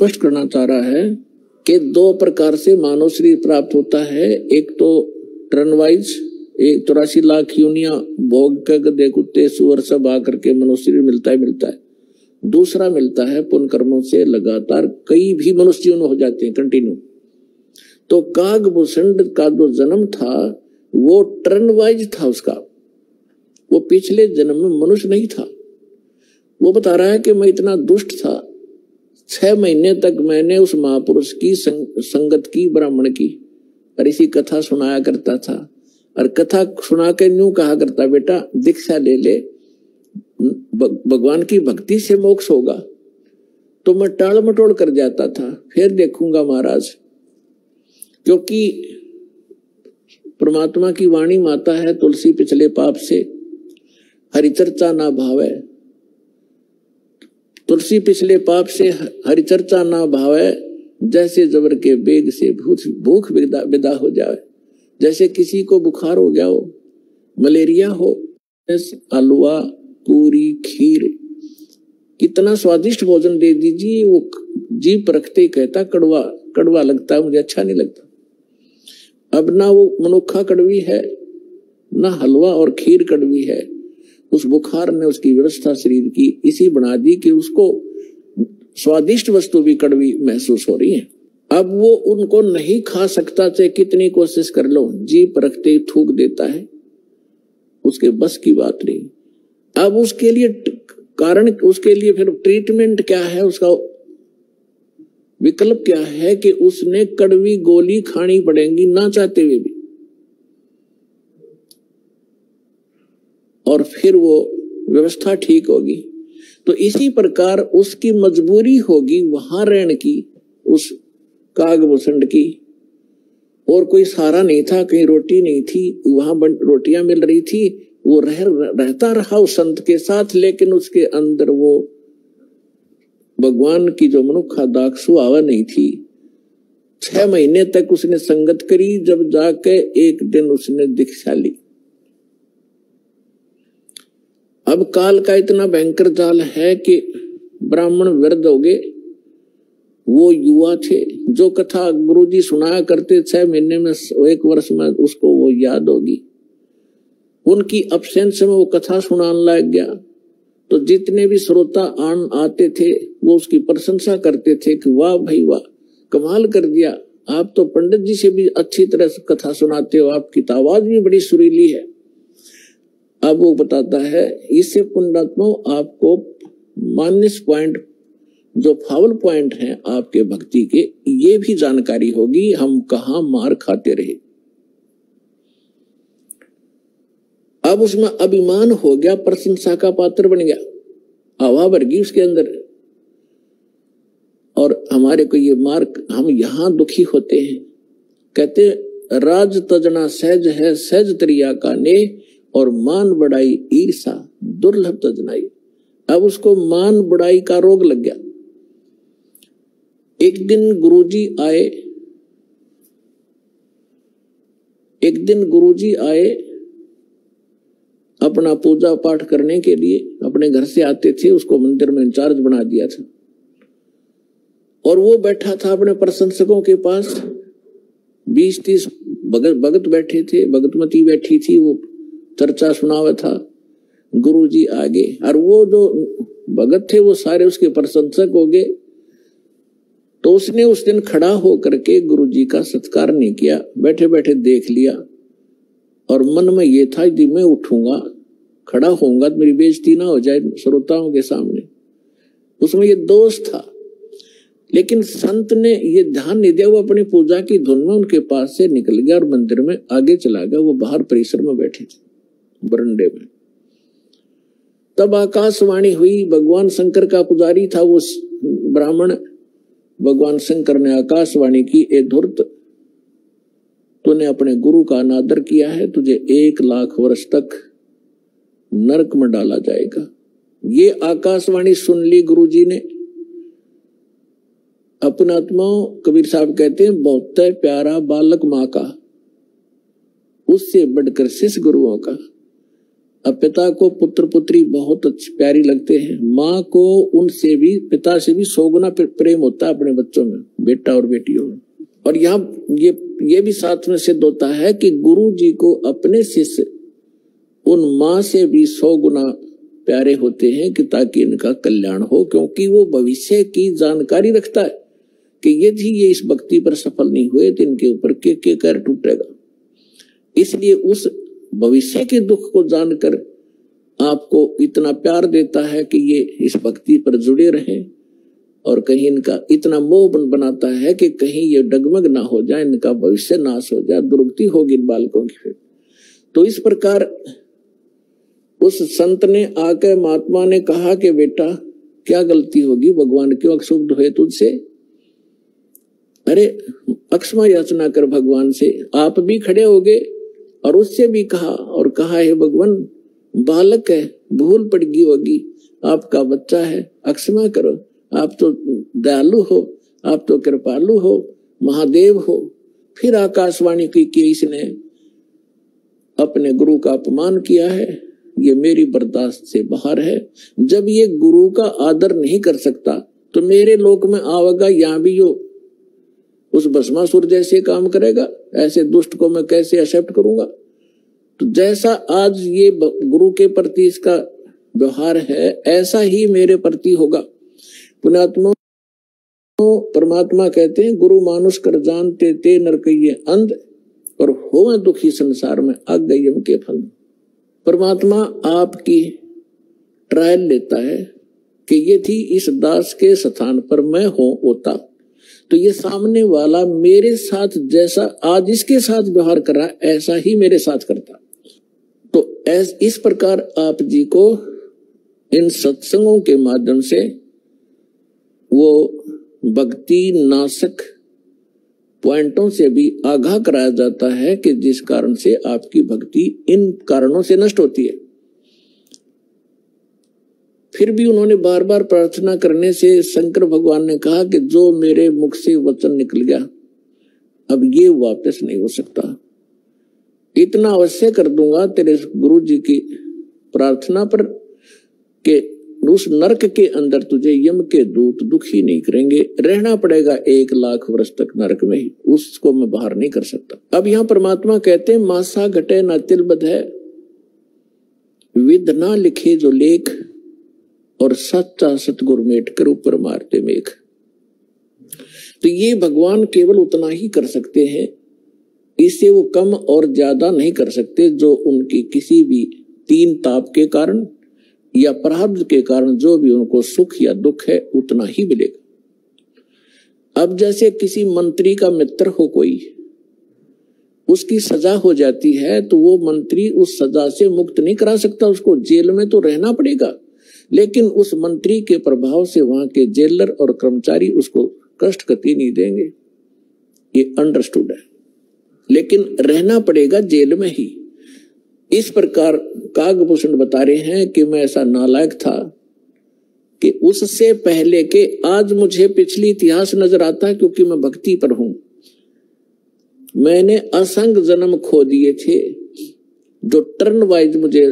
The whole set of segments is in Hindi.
स्पष्ट करना चाह रहा है कि दो प्रकार से मानव शरीर प्राप्त होता है। एक तो टर्न वाइज 83 लाख यूनिया भोग के गधे कुत्ते सुअर सब आकर के मनुष्य शरीर मिलता है। दूसरा मिलता है पुण्य कर्मों से लगातार कई भी मनुष्य जीवन हो जाते हैं कंटिन्यू। तो कागभूषण का जो जन्म था वो टर्न वाइज था उसका, वो पिछले जन्म में मनुष्य नहीं था। वो बता रहा है कि मैं इतना दुष्ट था, 6 महीने तक मैंने उस महापुरुष की संगत की, ब्राह्मण की, और इसी कथा सुनाया करता था। और कथा सुना के यूं कहा करता, बेटा दीक्षा ले ले, भगवान की भक्ति से मोक्ष होगा। तो मैं टाल मटोल कर जाता था, फिर देखूंगा महाराज, क्योंकि परमात्मा की वाणी माता है, तुलसी पिछले पाप से हरिचर्चा ना भावे, तुलसी पिछले पाप से हरिचर्चा ना भावे, जैसे जबर के बेग से भूख विदा हो जाए। जैसे किसी को बुखार हो गया हो, मलेरिया हो, हलवा पूरी खीर कितना स्वादिष्ट भोजन दे दीजिए, वो जीभ परखते ही कहता कड़वा कड़वा लगता है, मुझे अच्छा नहीं लगता। अब ना वो मनुक्खा कड़वी है, ना हलवा और खीर कड़वी है। उस बुखार ने उसकी व्यवस्था शरीर की इसी बना दी कि उसको स्वादिष्ट वस्तु भी कड़वी महसूस हो रही है। अब वो उनको नहीं खा सकता, चाहे कितनी कोशिश कर लो, जीभ परखते ही थूक देता है, उसके बस की बात नहीं। अब उसके लिए कारण, उसके लिए फिर ट्रीटमेंट क्या है, उसका विकल्प क्या है कि उसने कड़वी गोली खानी पड़ेगी ना चाहते हुए भी, और फिर वो व्यवस्था ठीक होगी। तो इसी प्रकार उसकी मजबूरी होगी वहां रहने की, उस कागभूषण की, और कोई सहारा नहीं था, कहीं रोटी नहीं थी, वहां रोटियां मिल रही थी, वो रहता रहा उस संत के साथ, लेकिन उसके अंदर वो भगवान की जो मनुष्य दाख सुहावा नहीं थी। 6 महीने तक उसने संगत करी, जब जाके एक दिन उसने दीक्षा ली। अब काल का इतना भयंकर जाल है कि ब्राह्मण वृद्ध हो गए, वो युवा थे, जो कथा गुरुजी सुनाया करते 6 महीने में 1 वर्ष में उसको वो याद होगी। उनकी अब्सेंस में वो कथा सुनाने लग गया, तो जितने भी श्रोता आते थे वो उसकी प्रशंसा करते थे कि वाह भाई वाह, कमाल कर दिया, आप तो पंडित जी से भी अच्छी तरह से कथा सुनाते हो, आपकी तो आवाज भी बड़ी सुरीली है। अब वो बताता है, इससे पुण्यात्मा आपको माइनस पॉइंट, जो फाउल पॉइंट हैं आपके भक्ति के, ये भी जानकारी होगी, हम कहाँ मार खाते रहे। अब उसमें अभिमान हो गया, प्रशंसा का पात्र बन गया, हवा भर गई उसके अंदर। और हमारे को ये मार्क, हम यहां दुखी होते हैं। कहते राज तजना सहज है, सहज तरिया का ने, और मान बढ़ाई ईर्षा दुर्लभ तजनाई। अब उसको मान बढ़ाई का रोग लग गया। एक दिन गुरुजी आए अपना पूजा पाठ करने के लिए, अपने घर से आते थे, उसको मंदिर में इंचार्ज बना दिया था, और वो बैठा था अपने प्रशंसकों के पास। 20-30 भगत बैठे थे, भगतमती बैठी थी, वो चर्चा सुनावा था। गुरुजी आगे, और वो जो भगत थे वो सारे उसके प्रशंसक हो गए। तो उसने उस दिन खड़ा होकर के गुरुजी का सत्कार नहीं किया, बैठे बैठे देख लिया, और मन में ये था कि मैं उठूंगा, खड़ा होऊंगा तो मेरी बेइज्जती ना हो जाए श्रोताओं के सामने। उसमें ये दोष था, लेकिन संत ने ये ध्यान नहीं दिया। वो अपनी पूजा की धुन में उनके पास से निकल गया और मंदिर में आगे चला गया। वो बाहर परिसर में बैठे थे बरंडे में। तब आकाशवाणी हुई। भगवान शंकर का पुजारी था वो ब्राह्मण। भगवान शंकर ने आकाशवाणी की, ए धूर्त, तूने अपने गुरु का अनादर किया है, तुझे 1 लाख वर्ष तक नरक में डाला जाएगा। ये आकाशवाणी सुन ली गुरुजी ने। अपना आत्माओं, कबीर साहब कहते हैं, बहुत प्यारा बालक माँ का, उससे बढ़कर शिष्य गुरुओं का। अब पिता को पुत्र पुत्री बहुत अच्छी प्यारी लगते हैं, माँ को उनसे भी, पिता से भी 100 गुना प्रेम होता है अपने बच्चों में, बेटा और बेटियों में। और यहाँ ये भी साथ में सिद्ध होता है कि गुरु जी को अपने शिष्य उन माँ से भी 100 गुना प्यारे होते हैं कि ताकि इनका कल्याण हो, क्योंकि वो भविष्य की जानकारी रखता है कि यदि ये इस भक्ति पर सफल नहीं हुए तो इनके ऊपर के कर टूटेगा। इसलिए उस भविष्य के दुख को जानकर आपको इतना प्यार देता है कि ये इस भक्ति पर जुड़े रहें, और कहीं इनका इतना मोह बनाता है कि कहीं ये डगमग ना हो जाए, इनका भविष्य नाश हो जाए, दुर्गति होगी इन बालकों की। फिर तो इस प्रकार उस संत ने आकर महात्मा ने कहा कि बेटा क्या गलती होगी, भगवान क्यों अक्षुब्ध हुए तुझसे? अरे अक्षमा याचना कर भगवान से। आप भी खड़े हो गए और उससे भी कहा, और कहा है भगवान बालक है, भूल पड़ गई होगी, आपका बच्चा है, अक्षमा करो, आप तो दयालु हो, आप तो कृपालु हो, महादेव हो। फिर आकाशवाणी की कि इसने अपने गुरु का अपमान किया है, ये मेरी बर्दाश्त से बाहर है। जब ये गुरु का आदर नहीं कर सकता तो मेरे लोक में आवेगा, यहाँ भी यो उस भस्मासुर जैसे काम करेगा, ऐसे दुष्ट को मैं कैसे एक्सेप्ट करूंगा? तो जैसा आज ये गुरु के प्रति इसका व्यवहार है, ऐसा ही मेरे प्रति होगा। पुण्यात्मा परमात्मा कहते हैं, गुरु मानुष कर जानते ते नरकइये अंध, और होवे दुखी संसार में आग गयम के फंद। परमात्मा आपकी ट्रायल लेता है कि यदि इस दास के स्थान पर मैं होता तो ये सामने वाला मेरे साथ जैसा आज इसके साथ व्यवहार कर रहा है ऐसा ही मेरे साथ करता। तो इस प्रकार आप जी को इन सत्संगों के माध्यम से वो भक्ति नाशक पॉइंटों से भी आगाह कराया जाता है कि जिस कारण से आपकी भक्ति इन कारणों से नष्ट होती है। फिर भी उन्होंने बार बार प्रार्थना करने से शंकर भगवान ने कहा कि जो मेरे मुख से वचन निकल गया अब ये वापस नहीं हो सकता, इतना अवश्य कर दूंगा तेरे गुरु जी की प्रार्थना पर कि उस नरक के अंदर तुझे यम के दूत दुखी नहीं करेंगे, रहना पड़ेगा 1 लाख वर्ष तक नरक में ही, उसको मैं बाहर नहीं कर सकता। अब यहाँ परमात्मा कहते हैं, मासा घटे न तिल बध है, विद ना लिखे जो लेख, और सच्चा सतगुरु मेट कर ऊपर मारते मेघ। तो ये भगवान केवल उतना ही कर सकते हैं, इससे वो कम और ज्यादा नहीं कर सकते, जो उनकी किसी भी 3 ताप के कारण या प्रारब्ध के कारण जो भी उनको सुख या दुख है उतना ही मिलेगा। अब जैसे किसी मंत्री का मित्र हो कोई, उसकी सजा हो जाती है तो वो मंत्री उस सजा से मुक्त नहीं करा सकता, उसको जेल में तो रहना पड़ेगा, लेकिन उस मंत्री के प्रभाव से वहां के जेलर और कर्मचारी उसको कष्ट कति नहीं देंगे, ये अंडरस्टूड है, लेकिन रहना पड़ेगा जेल में ही। इस प्रकार कागभूषण बता रहे हैं कि मैं ऐसा नालायक था कि उससे पहले के आज मुझे पिछली इतिहास नजर आता है, क्योंकि मैं भक्ति पर हूं। मैंने असंख्य जन्म खो दिए थे, जो टर्न वाइज मुझे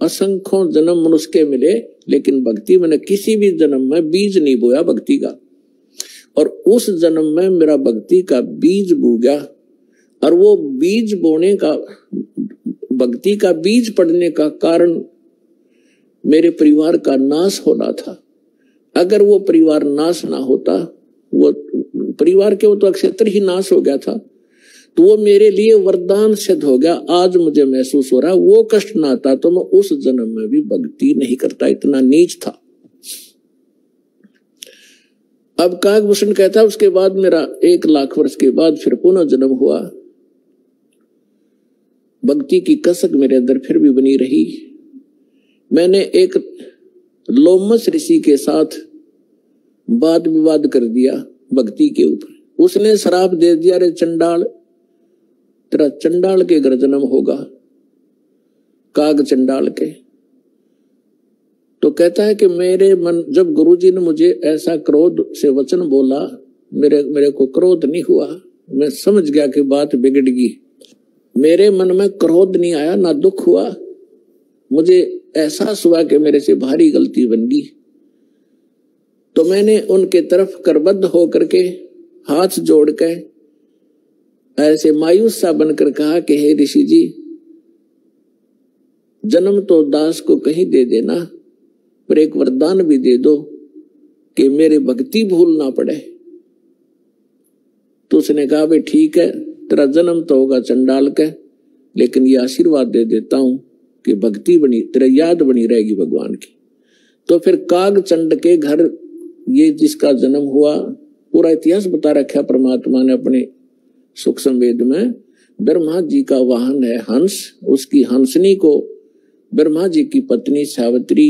असंख्यों जन्म मनुष्य के मिले, लेकिन भक्ति मैंने किसी भी जन्म में बीज नहीं बोया भक्ति का, और उस जन्म में मेरा भक्ति का बीज बो गया, और वो बीज बोने का, भक्ति का बीज पड़ने का कारण मेरे परिवार का नाश होना था। अगर वो परिवार नाश ना होता, वो परिवार के वो तो अक्षेत्र ही नाश हो गया था, तो वो मेरे लिए वरदान सिद्ध हो गया। आज मुझे महसूस हो रहा है वो कष्ट ना आता तो मैं उस जन्म में भी भक्ति नहीं करता, इतना नीच था। अब कागभूषण कहता है, उसके बाद मेरा 1 लाख वर्ष के बाद फिर पुनः जन्म हुआ, भक्ति की कसक मेरे अंदर फिर भी बनी रही। मैंने एक लोमस ऋषि के साथ वाद विवाद कर दिया भक्ति के ऊपर, उसने श्राप दे दिया, रे चंडाल, तेरा चंडाल के घर जन्म होगा, काग चंडाल के। तो कहता है कि मेरे मन, जब गुरुजी ने मुझे ऐसा क्रोध से वचन बोला, मेरे को क्रोध नहीं हुआ, मैं समझ गया कि बात बिगड़ गई। मेरे मन में क्रोध नहीं आया, ना दुख हुआ, मुझे एहसास हुआ कि मेरे से भारी गलती बन गई। तो मैंने उनके तरफ करबद्ध होकर के हाथ जोड़ के ऐसे मायूस सा बनकर कहा कि हे ऋषि जी, जन्म तो दास को कहीं दे देना, पर एक वरदान भी दे दो कि मेरे भक्ति भूल ना पड़े। तो उसने कहा भाई ठीक है, तेरा जन्म तो होगा चंडाल का, लेकिन ये आशीर्वाद दे देता हूं कि भक्ति बनी, तेरा याद बनी रहेगी भगवान की। तो फिर काग चंड के घर ये जिसका जन्म हुआ, पूरा इतिहास बता रखा परमात्मा ने अपने सूक्ष्म वेद में। ब्रह्मा जी का वाहन है हंस, उसकी हंसनी को ब्रह्मा जी की पत्नी सावित्री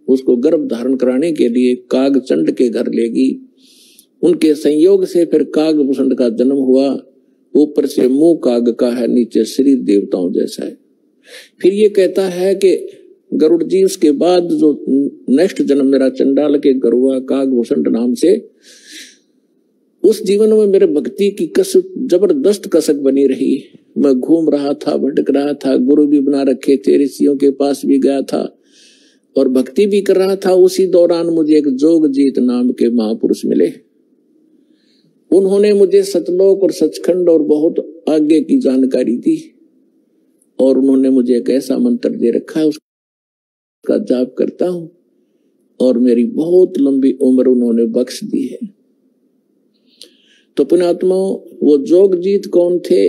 उसको गर्भ धारण कराने के लिए काग चंड के घर लेगी। उनके संयोग से फिर कागभूषण का जन्म हुआ। ऊपर से मुंह काग का है, नीचे शरीर देवताओं जैसा है। फिर ये कहता है कि गरुड़ जी उसके बाद जो नेक्स्ट जन्म मेरा चंडाल के घर हुआ कागभूषण नाम से, उस जीवन में मेरे भक्ति की कसक, जबरदस्त कसक बनी रही। मैं घूम रहा था, भटक रहा था, गुरु भी बना रखे थे, ऋषियों के पास भी गया था और भक्ति भी कर रहा था। उसी दौरान मुझे एक जोगजीत नाम के महापुरुष मिले। उन्होंने मुझे सतलोक और सचखंड और बहुत आगे की जानकारी दी और उन्होंने मुझे एक ऐसा मंत्र दे रखा है, उसका जाप करता हूं और मेरी बहुत लंबी उम्र उन्होंने बख्श दी है। तो पुण्यात्माओं, वो जोगजीत कौन थे?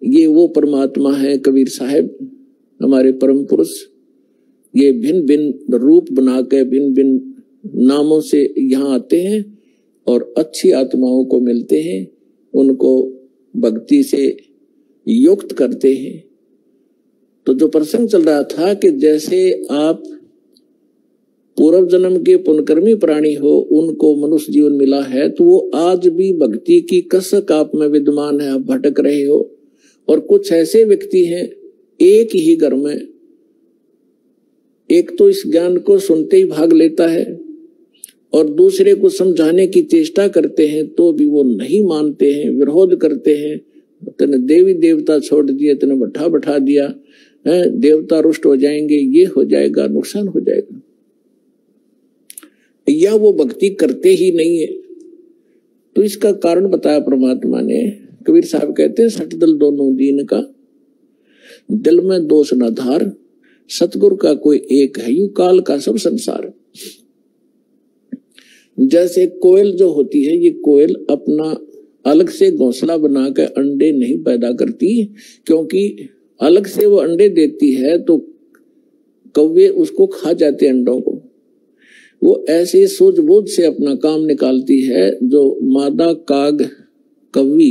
ये वो परमात्मा है कबीर साहब, हमारे परम पुरुष। ये भिन्न भिन्न रूप बना के भिन्न भिन्न नामों से यहाँ आते हैं और अच्छी आत्माओं को मिलते हैं, उनको भक्ति से युक्त करते हैं। तो जो प्रसंग चल रहा था कि जैसे आप पूर्व जन्म के पुण्यकर्मी प्राणी हो, उनको मनुष्य जीवन मिला है, तो वो आज भी भक्ति की कसक आप में विद्यमान है, आप भटक रहे हो। और कुछ ऐसे व्यक्ति हैं एक ही घर में, एक तो इस ज्ञान को सुनते ही भाग लेता है और दूसरे को समझाने की चेष्टा करते हैं तो भी वो नहीं मानते हैं, विरोध करते हैं। तने देवी देवता छोड़ दिए, तने बैठा बैठा दिया है, देवता रुष्ट हो जाएंगे, ये हो जाएगा, नुकसान हो जाएगा, या वो भक्ति करते ही नहीं है। तो इसका कारण बताया परमात्मा ने। कबीर साहब कहते हैं, सठ दिल दोनों दीन का, दिल में दोष न धार, सतगुरु का कोई एक है, यू काल का सब संसार। जैसे कोयल जो होती है, ये कोयल अपना अलग से घोंसला बनाकर अंडे नहीं पैदा करती, क्योंकि अलग से वो अंडे देती है तो कौवे उसको खा जाते अंडों को। वो ऐसे सूझबूझ से अपना काम निकालती है। जो मादा काग कौवी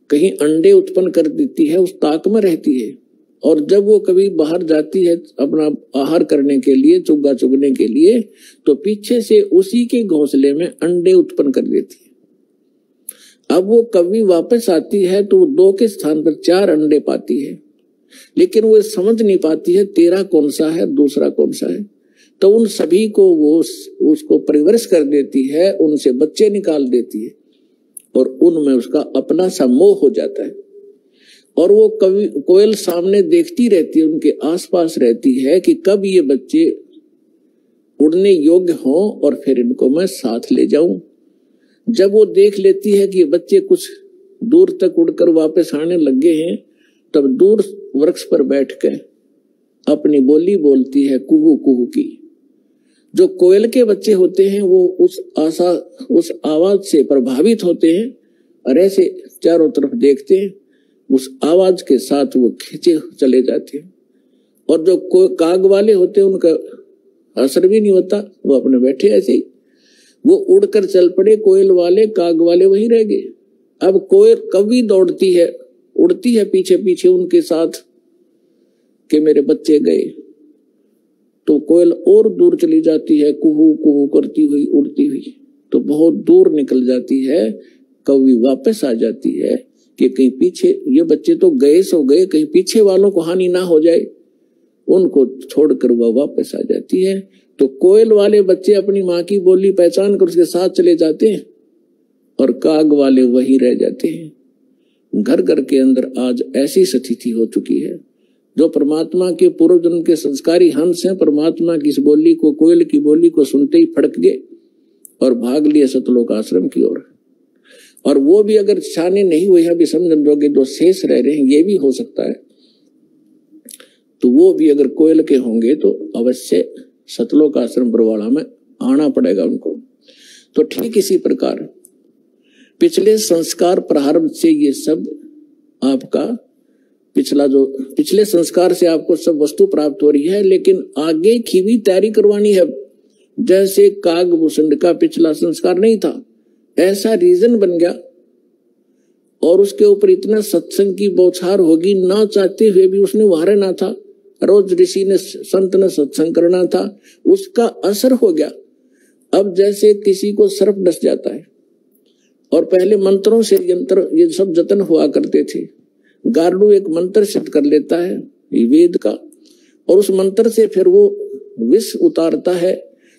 कहीं अंडे उत्पन्न कर देती है, उस ताक में रहती है, और जब वो कभी बाहर जाती है अपना आहार करने के लिए, चुग्गा चुगने के लिए, तो पीछे से उसी के घोंसले में अंडे उत्पन्न कर देती है। अब वो कभी वापस आती है तो वो 2 के स्थान पर 4 अंडे पाती है, लेकिन वो समझ नहीं पाती है तेरा कौन सा है, दूसरा कौन सा है। तो उन सभी को वो उसको परिवर्ष कर देती है, उनसे बच्चे निकाल देती है और उनमें उसका अपना सा मोह हो जाता है। और वो कोयल सामने देखती रहती है, उनके आसपास रहती है कि कब ये बच्चे उड़ने योग्य हों और फिर इनको मैं साथ ले जाऊं। जब वो देख लेती है कि ये बच्चे कुछ दूर तक उड़कर वापस आने लगे हैं, तब दूर वृक्ष पर बैठकर अपनी बोली बोलती है, कुहू कुहू की। जो कोयल के बच्चे होते हैं वो उस आवाज से प्रभावित होते हैं और ऐसे चारों तरफ देखते हैं, उस आवाज के साथ वो खींचे चले जाते हैं। और जो काग वाले होते हैं उनका असर भी नहीं होता, वो अपने बैठे ऐसे ही, वो उड़कर चल पड़े। कोयल वाले काग वाले वहीं रह गए। अब कोयल कभी दौड़ती है, उड़ती है पीछे पीछे उनके साथ कि मेरे बच्चे गए, तो कोयल और दूर चली जाती है, कुहू कुहू करती हुई उड़ती हुई, तो बहुत दूर निकल जाती है। कभी वापस आ जाती है कि कहीं पीछे ये बच्चे तो गए सो गए, कहीं पीछे वालों को हानि ना हो जाए, उनको छोड़कर वह वापस आ जाती है। तो कोयल वाले बच्चे अपनी माँ की बोली पहचान कर उसके साथ चले जाते हैं और काग वाले वहीं रह जाते हैं। घर घर के अंदर आज ऐसी स्थिति हो चुकी है जो परमात्मा के पूर्व जन्म के संस्कारी हंस हैं, परमात्मा की इस बोली को, कोयल की बोली को सुनते ही फड़क गए और भाग लिए सतलोक आश्रम की ओर। और वो भी अगर शाने नहीं हुए हैं विषम जोगे, जो शेष रह रहे हैं, ये भी हो सकता है, तो वो भी अगर कोयल के होंगे तो अवश्य सतलोक आश्रम बरवाड़ा में आना पड़ेगा उनको। तो ठीक इसी प्रकार पिछले संस्कार प्रारंभ से ये सब आपका पिछले संस्कार से आपको सब वस्तु प्राप्त हो रही है, लेकिन आगे की भी तैयारी करवानी है। जैसे कागभूषण का पिछला संस्कार नहीं था, ऐसा रीजन बन गया और उसके ऊपर इतना सत्संग की बौछार होगी, ना चाहते हुए भी उसने वहां रहना था। रोज ऋषि ने संत ने सत्संग करना था, उसका असर हो गया। अब जैसे किसी को सर्प डस जाता है और पहले मंत्रों से यंत्र ये सब जतन हुआ करते थे, गार्डू एक मंत्र सिद्ध कर लेता है वेद का और उस मंत्र से फिर वो विष उतारता है,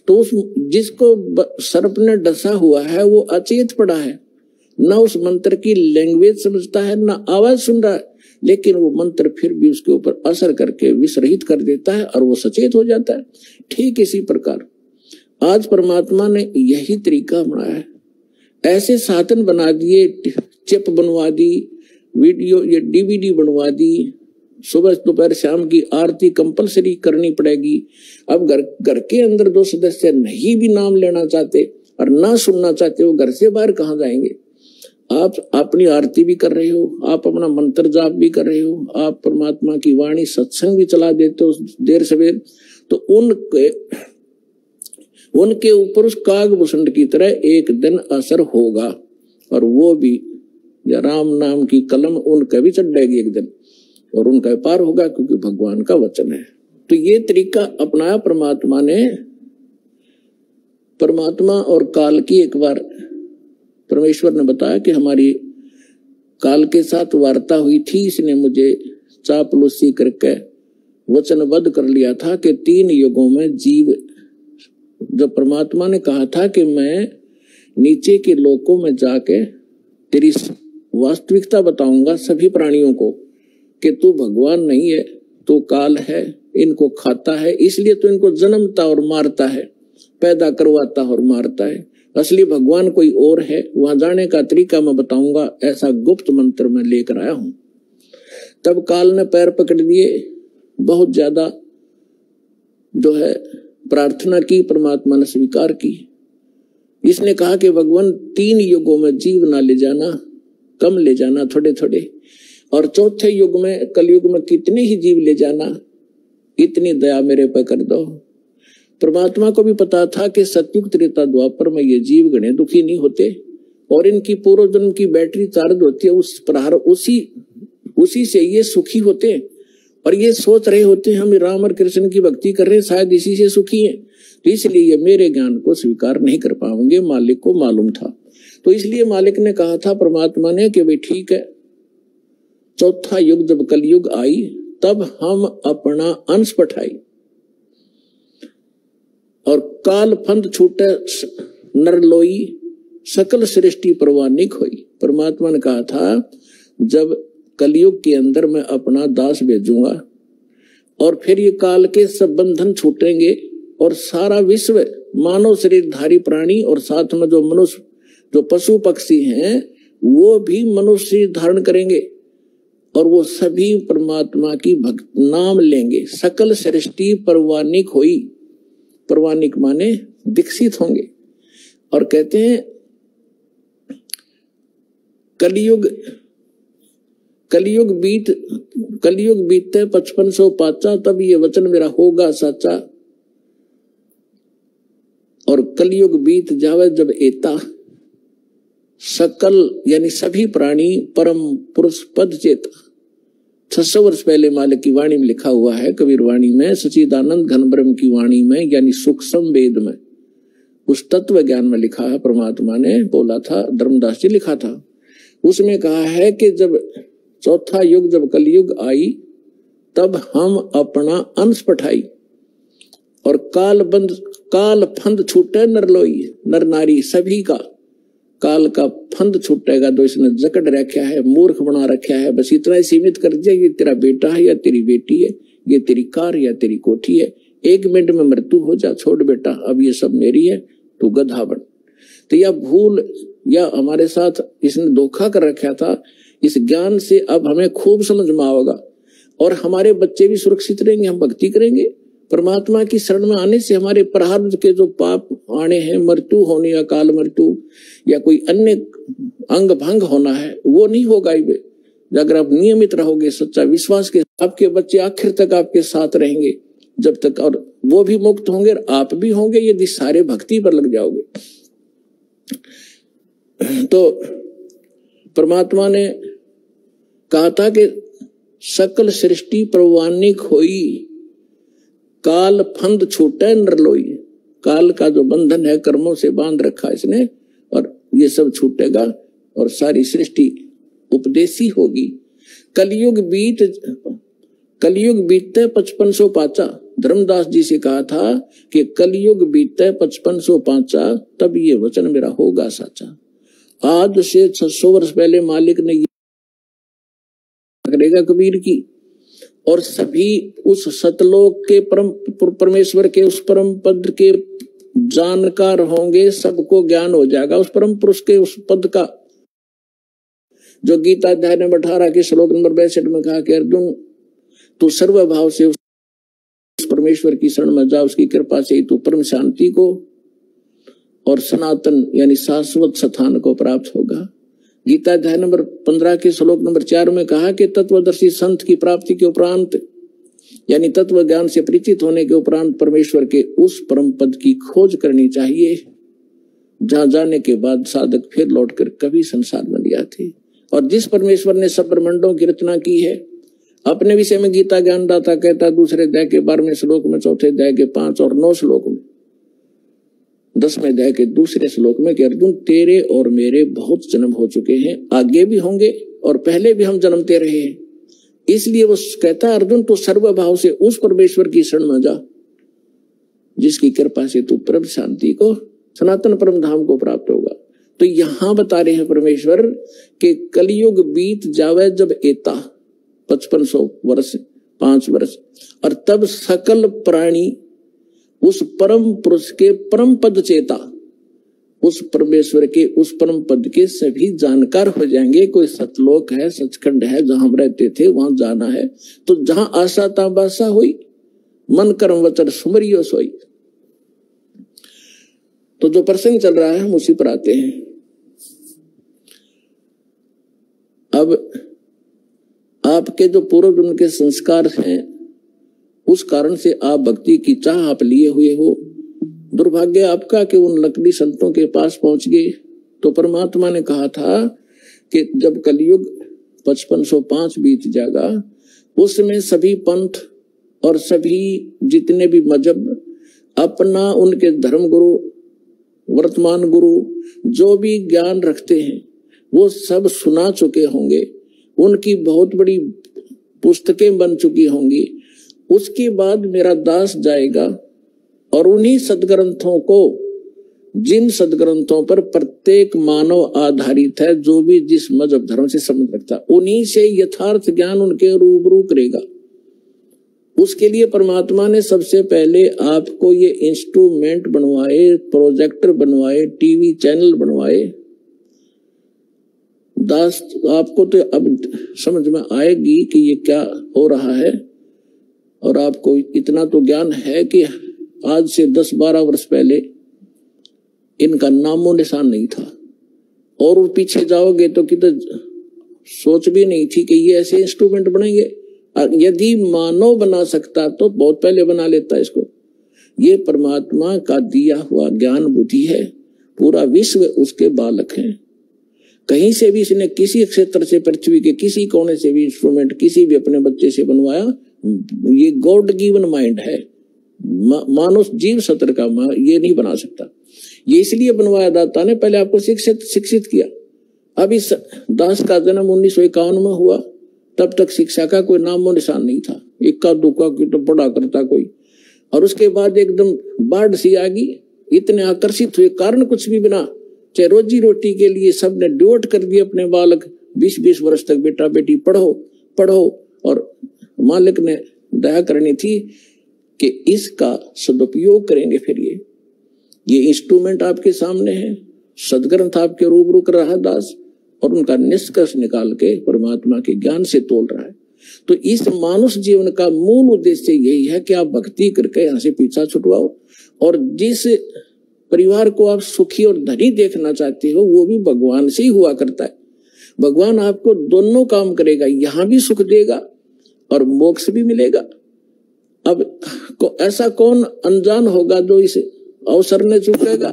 तो उस जिसको सर्प ने डसा हुआ है वो अचेत पड़ा है, ना उस मंत्र की लैंग्वेज समझता है, ना आवाज सुन रहा है, लेकिन वो मंत्र फिर भी उसके ऊपर असर करके विष रहित कर देता है और वो सचेत हो जाता है। ठीक इसी प्रकार आज परमात्मा ने यही तरीका बनाया है, ऐसे साधन बना दिए, चिप बनवा दी, वीडियो ये डीवीडी बनवा दी, सुबह दोपहर शाम की आरती कंपलसरी करनी पड़ेगी। अब घर के अंदर दो सदस्य नहीं भी नाम लेना चाहते और ना सुनना चाहते, वो घर से बाहर कहाँ जाएंगे। आप अपनी आरती भी कर रहे हो, आप अपना मंत्र जाप भी कर रहे हो, आप परमात्मा की वाणी सत्संग भी चला देते हो देर सवेर, तो उनके ऊपर उस कागभूषण की तरह एक दिन असर होगा और वो भी या राम नाम की कलम उनका भी चढ़ेगी एक दिन और उनका पार होगा, क्योंकि भगवान का वचन है। तो ये तरीका अपनाया परमात्मा ने। परमात्मा और काल की एक बार परमेश्वर ने बताया कि हमारी काल के साथ वार्ता हुई थी, इसने मुझे चापलूसी करके वचनबद्ध कर लिया था कि 3 युगों में जीव, जब परमात्मा ने कहा था कि मैं नीचे के लोकों में जाके तेरी वास्तविकता बताऊंगा सभी प्राणियों को कि तू भगवान नहीं है, तू काल है, इनको खाता है, इसलिए तो इनको जन्मता और मारता है, पैदा करवाता और मारता है, असली भगवान कोई और है, वहां जाने का तरीका मैं बताऊंगा, ऐसा गुप्त मंत्र मैं लेकर आया हूं। तब काल ने पैर पकड़ लिए, बहुत ज्यादा जो है प्रार्थना की, परमात्मा ने स्वीकार की। इसने कहा कि भगवान 3 युगों में जीव ना ले जाना, कम ले जाना थोड़े थोड़े, और चौथे युग में कलयुग में कितने ही जीव ले जाना, इतनी दया मेरे पर कर दो। परमात्मा को भी पता था कि सतयुग त्रेता द्वापर में ये जीव गणे दुखी नहीं होते और इनकी पूर्व जन्म की बैटरी चार्ज होती है, उस प्रहार उसी से ये सुखी होते हैं और ये सोच रहे होते हैं हम राम और कृष्ण की भक्ति कर रहे हैं, शायद इसी से सुखी हैं, तो इसलिए ये मेरे ज्ञान को स्वीकार नहीं कर पाएंगे। मालिक को मालूम था, तो इसलिए मालिक ने कहा था परमात्मा ने कि भाई ठीक है, चौथा युग जब कलयुग आई तब हम अपना अंश पठाई और काल फंद छूटे नरलोई, सकल सृष्टि परवानिक हुई। परमात्मा ने कहा था जब कलयुग के अंदर मैं अपना दास भेजूंगा और फिर ये काल के सब बंधन छूटेंगे और सारा विश्व मानव शरीरधारी प्राणी और साथ में जो मनुष्य, जो पशु पक्षी हैं, वो भी मनुष्य धारण करेंगे और वो सभी परमात्मा की नाम लेंगे। सकल सृष्टि परवानिक हुई, परवानिक माने विकसित होंगे। और कहते हैं कलयुग बीते 5500 पाचा, तब ये वचन मेरा होगा सच्चा। और कलयुग बीत जावे जब एता, सकल यानी सभी प्राणी परम पुरुष पद चेता। 600 वर्ष पहले मालिक की वाणी में लिखा हुआ है, कबीर वाणी में, सचिदानंद घन ब्रह्म की वाणी में, यानी सूक्ष्म वेद में, उस तत्व ज्ञान में लिखा है। परमात्मा ने बोला था, धर्मदास जी लिखा था, उसमें कहा है कि जब चौथा युग जब कलयुग आई तब हम अपना अंश पठाई और काल फंद छूटे नरलोई, नर नारी सभी का, काल का फंद छूटेगा तो इसने जकड़ रखा है, मूर्ख बना रखा है, बस इतना ही सीमित कर दिया, ये तेरा बेटा है या तेरी बेटी है, ये तेरी कार या तेरी कोठी है, 1 मिनट में मृत्यु हो जा, छोड़ बेटा, अब ये सब मेरी है, तू गधा बन। तो यह भूल या हमारे साथ इसने धोखा कर रखा था, इस ज्ञान से अब हमें खूब समझ में आएगा और हमारे बच्चे भी सुरक्षित रहेंगे, हम भक्ति करेंगे। परमात्मा की शरण में आने से हमारे प्रारब्ध के जो पाप आने हैं, मृत्यु होनी, अकाल मृत्यु या कोई अन्य अंग भंग होना है, वो नहीं होगा। अगर आप नियमित रहोगे सच्चा विश्वास के, आपके बच्चे आखिर तक आपके साथ रहेंगे जब तक, और वो भी मुक्त होंगे और आप भी होंगे यदि सारे भक्ति पर लग जाओगे। तो परमात्मा ने कहा था कि सकल सृष्टि प्रवानिक होई, काल फंद छूटे नरलोई। काल का जो बंधन है कर्मों से बांध रखा इसने, और ये सब छूटेगा और सारी सृष्टि उपदेशी होगी। कलयुग बीते 5500 पाचा। धर्मदास जी से कहा था कि कलयुग बीते 5500 पाचा, तब ये वचन मेरा होगा साचा। आज से 600 वर्ष पहले मालिक ने करेगा कबीर की, और सभी उस सतलोक के परमेश्वर के उस परम पद के जानकार होंगे, सबको ज्ञान हो जाएगा उस परम पुरुष के उस पद का, जो गीता अध्याय नंबर 18 के श्लोक नंबर 62 में कहा कि अर्जुन तू सर्वभाव से उस परमेश्वर की शरण में जा, उसकी कृपा से तू परम शांति को और सनातन यानी शाश्वत स्थान को प्राप्त होगा। गीता अध्याय नंबर 15 के श्लोक नंबर 4 में कहा कि तत्वदर्शी संत की प्राप्ति के उपरांत यानी तत्व ज्ञान से परिचित होने के उपरांत परमेश्वर के उस परम पद की खोज करनी चाहिए, जहां जाने के बाद साधक फिर लौटकर कभी संसार में नहीं आते। और जिस परमेश्वर ने सब ब्रह्मांडों की रचना की है, अपने विषय में गीता ज्ञानदाता कहता दूसरे अध्याय के 12वें श्लोक में, चौथे अध्याय के 5 और 9 श्लोक में, 10वें अध्याय के दूसरे श्लोक में कि अर्जुन तेरे और मेरे बहुत जन्म हो चुके हैं, आगे भी होंगे और पहले भी हम जन्मते रहे हैं। इसलिए वो कहता अर्जुन तू सर्वभाव से उस परमेश्वर की शरण में जा, जिसकी कृपा से तू परम शांति को सनातन परम धाम को प्राप्त होगा। तो यहां बता रहे हैं परमेश्वर कि कलयुग बीत जावे जब एता 5500 वर्ष 5 वर्ष, और तब सकल प्राणी उस परम पुरुष के परम पद चेता, उस परमेश्वर के उस परम पद के सभी जानकार हो जाएंगे। कोई सतलोक है, सचखंड है, जहां हम रहते थे वहां जाना है, तो जहां आशा ताबासा हुई, मन कर्म वचन सुमरियो सोई। तो जो प्रसंग चल रहा है हम उसी पर आते हैं। अब आपके जो पूर्व जन्म के संस्कार हैं, उस कारण से आप भक्ति की चाह आप लिए हुए हो। दुर्भाग्य आपका कि उन लकड़ी संतों के पास पहुंच गए। तो परमात्मा ने कहा था कि जब कलयुग 5505 बीत जाएगा, उसमें सभी पंथ और सभी जितने भी मजहब अपना उनके धर्म गुरु, वर्तमान गुरु जो भी ज्ञान रखते हैं वो सब सुना चुके होंगे, उनकी बहुत बड़ी पुस्तकें बन चुकी होंगी। उसके बाद मेरा दास जाएगा और उन्हीं सदग्रंथों को, जिन सदग्रंथों पर प्रत्येक मानव आधारित है, जो भी जिस मजहब धर्म से संबंध रखता है, उन्हीं से यथार्थ ज्ञान उनके रूबरू करेगा। उसके लिए परमात्मा ने सबसे पहले आपको ये इंस्ट्रूमेंट बनवाए, प्रोजेक्टर बनवाए, टीवी चैनल बनवाए। दास आपको तो अब समझ में आएगी कि ये क्या हो रहा है, और आपको इतना तो ज्ञान है कि आज से 10-12 वर्ष पहले इनका नामो निशान नहीं था, और पीछे जाओगे तो किधर सोच भी नहीं थी कि ये ऐसे इंस्ट्रूमेंट बनेंगे। यदि मानव बना सकता तो बहुत पहले बना लेता इसको। ये परमात्मा का दिया हुआ ज्ञान बुद्धि है, पूरा विश्व उसके बालक हैं। कहीं से भी इसने किसी क्षेत्र से, पृथ्वी के किसी कोने से भी इंस्ट्रूमेंट किसी भी अपने बच्चे से बनवाया, ये गॉड गिवन माइंड है, मानव जीव सत्र का ये नहीं बना सकता। ये इसलिए बनवाया दाता ने, पहले आपको शिक्षित किया। अब इस दास का जन्म 1951 में हुआ, तब तक शिक्षा का कोई नामो निशान नहीं था, इक्का दुक्का की तो पढ़ा करता कोई। और उसके बाद एकदम बाढ़ सी आ गई, इतने आकर्षित हुए, कारण कुछ भी बिना, चाहे रोजी रोटी के लिए सबने डिवोट कर दिए अपने बालक, 20-20 वर्ष तक बेटा बेटी पढ़ो पढ़ो, और मालिक ने दया करनी थी कि इसका सदुपयोग करेंगे। फिर ये इंस्ट्रूमेंट आपके सामने है, सदग्रंथ आपके रूबरू कर रहा है दास, और उनका निष्कर्ष निकाल के परमात्मा के ज्ञान से तोल रहा है। तो इस मानुष जीवन का मूल उद्देश्य यही है कि आप भक्ति करके यहाँ से पीछा छुटवाओ, और जिस परिवार को आप सुखी और धनी देखना चाहते हो वो भी भगवान से ही हुआ करता है। भगवान आपको दोनों काम करेगा, यहाँ भी सुख देगा और मोक्ष भी मिलेगा। अब ऐसा कौन अनजान होगा जो इस अवसर ने चूकेगा?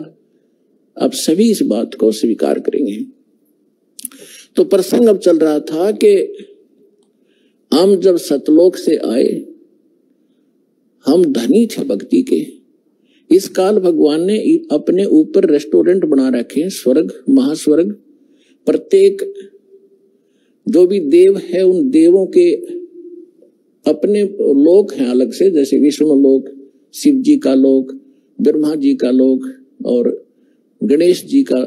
अब सभी इस बात को स्वीकार करेंगे। तो प्रसंग अब चल रहा था कि हम जब सतलोक से आए, हम धनी थे भक्ति के। इस काल भगवान ने अपने ऊपर रेस्टोरेंट बना रखे, स्वर्ग महास्वर्ग। प्रत्येक जो भी देव है उन देवों के अपने लोक हैं अलग से, जैसे विष्णु लोक, शिव जी का लोक, ब्रह्मा जी का लोक और गणेश जी का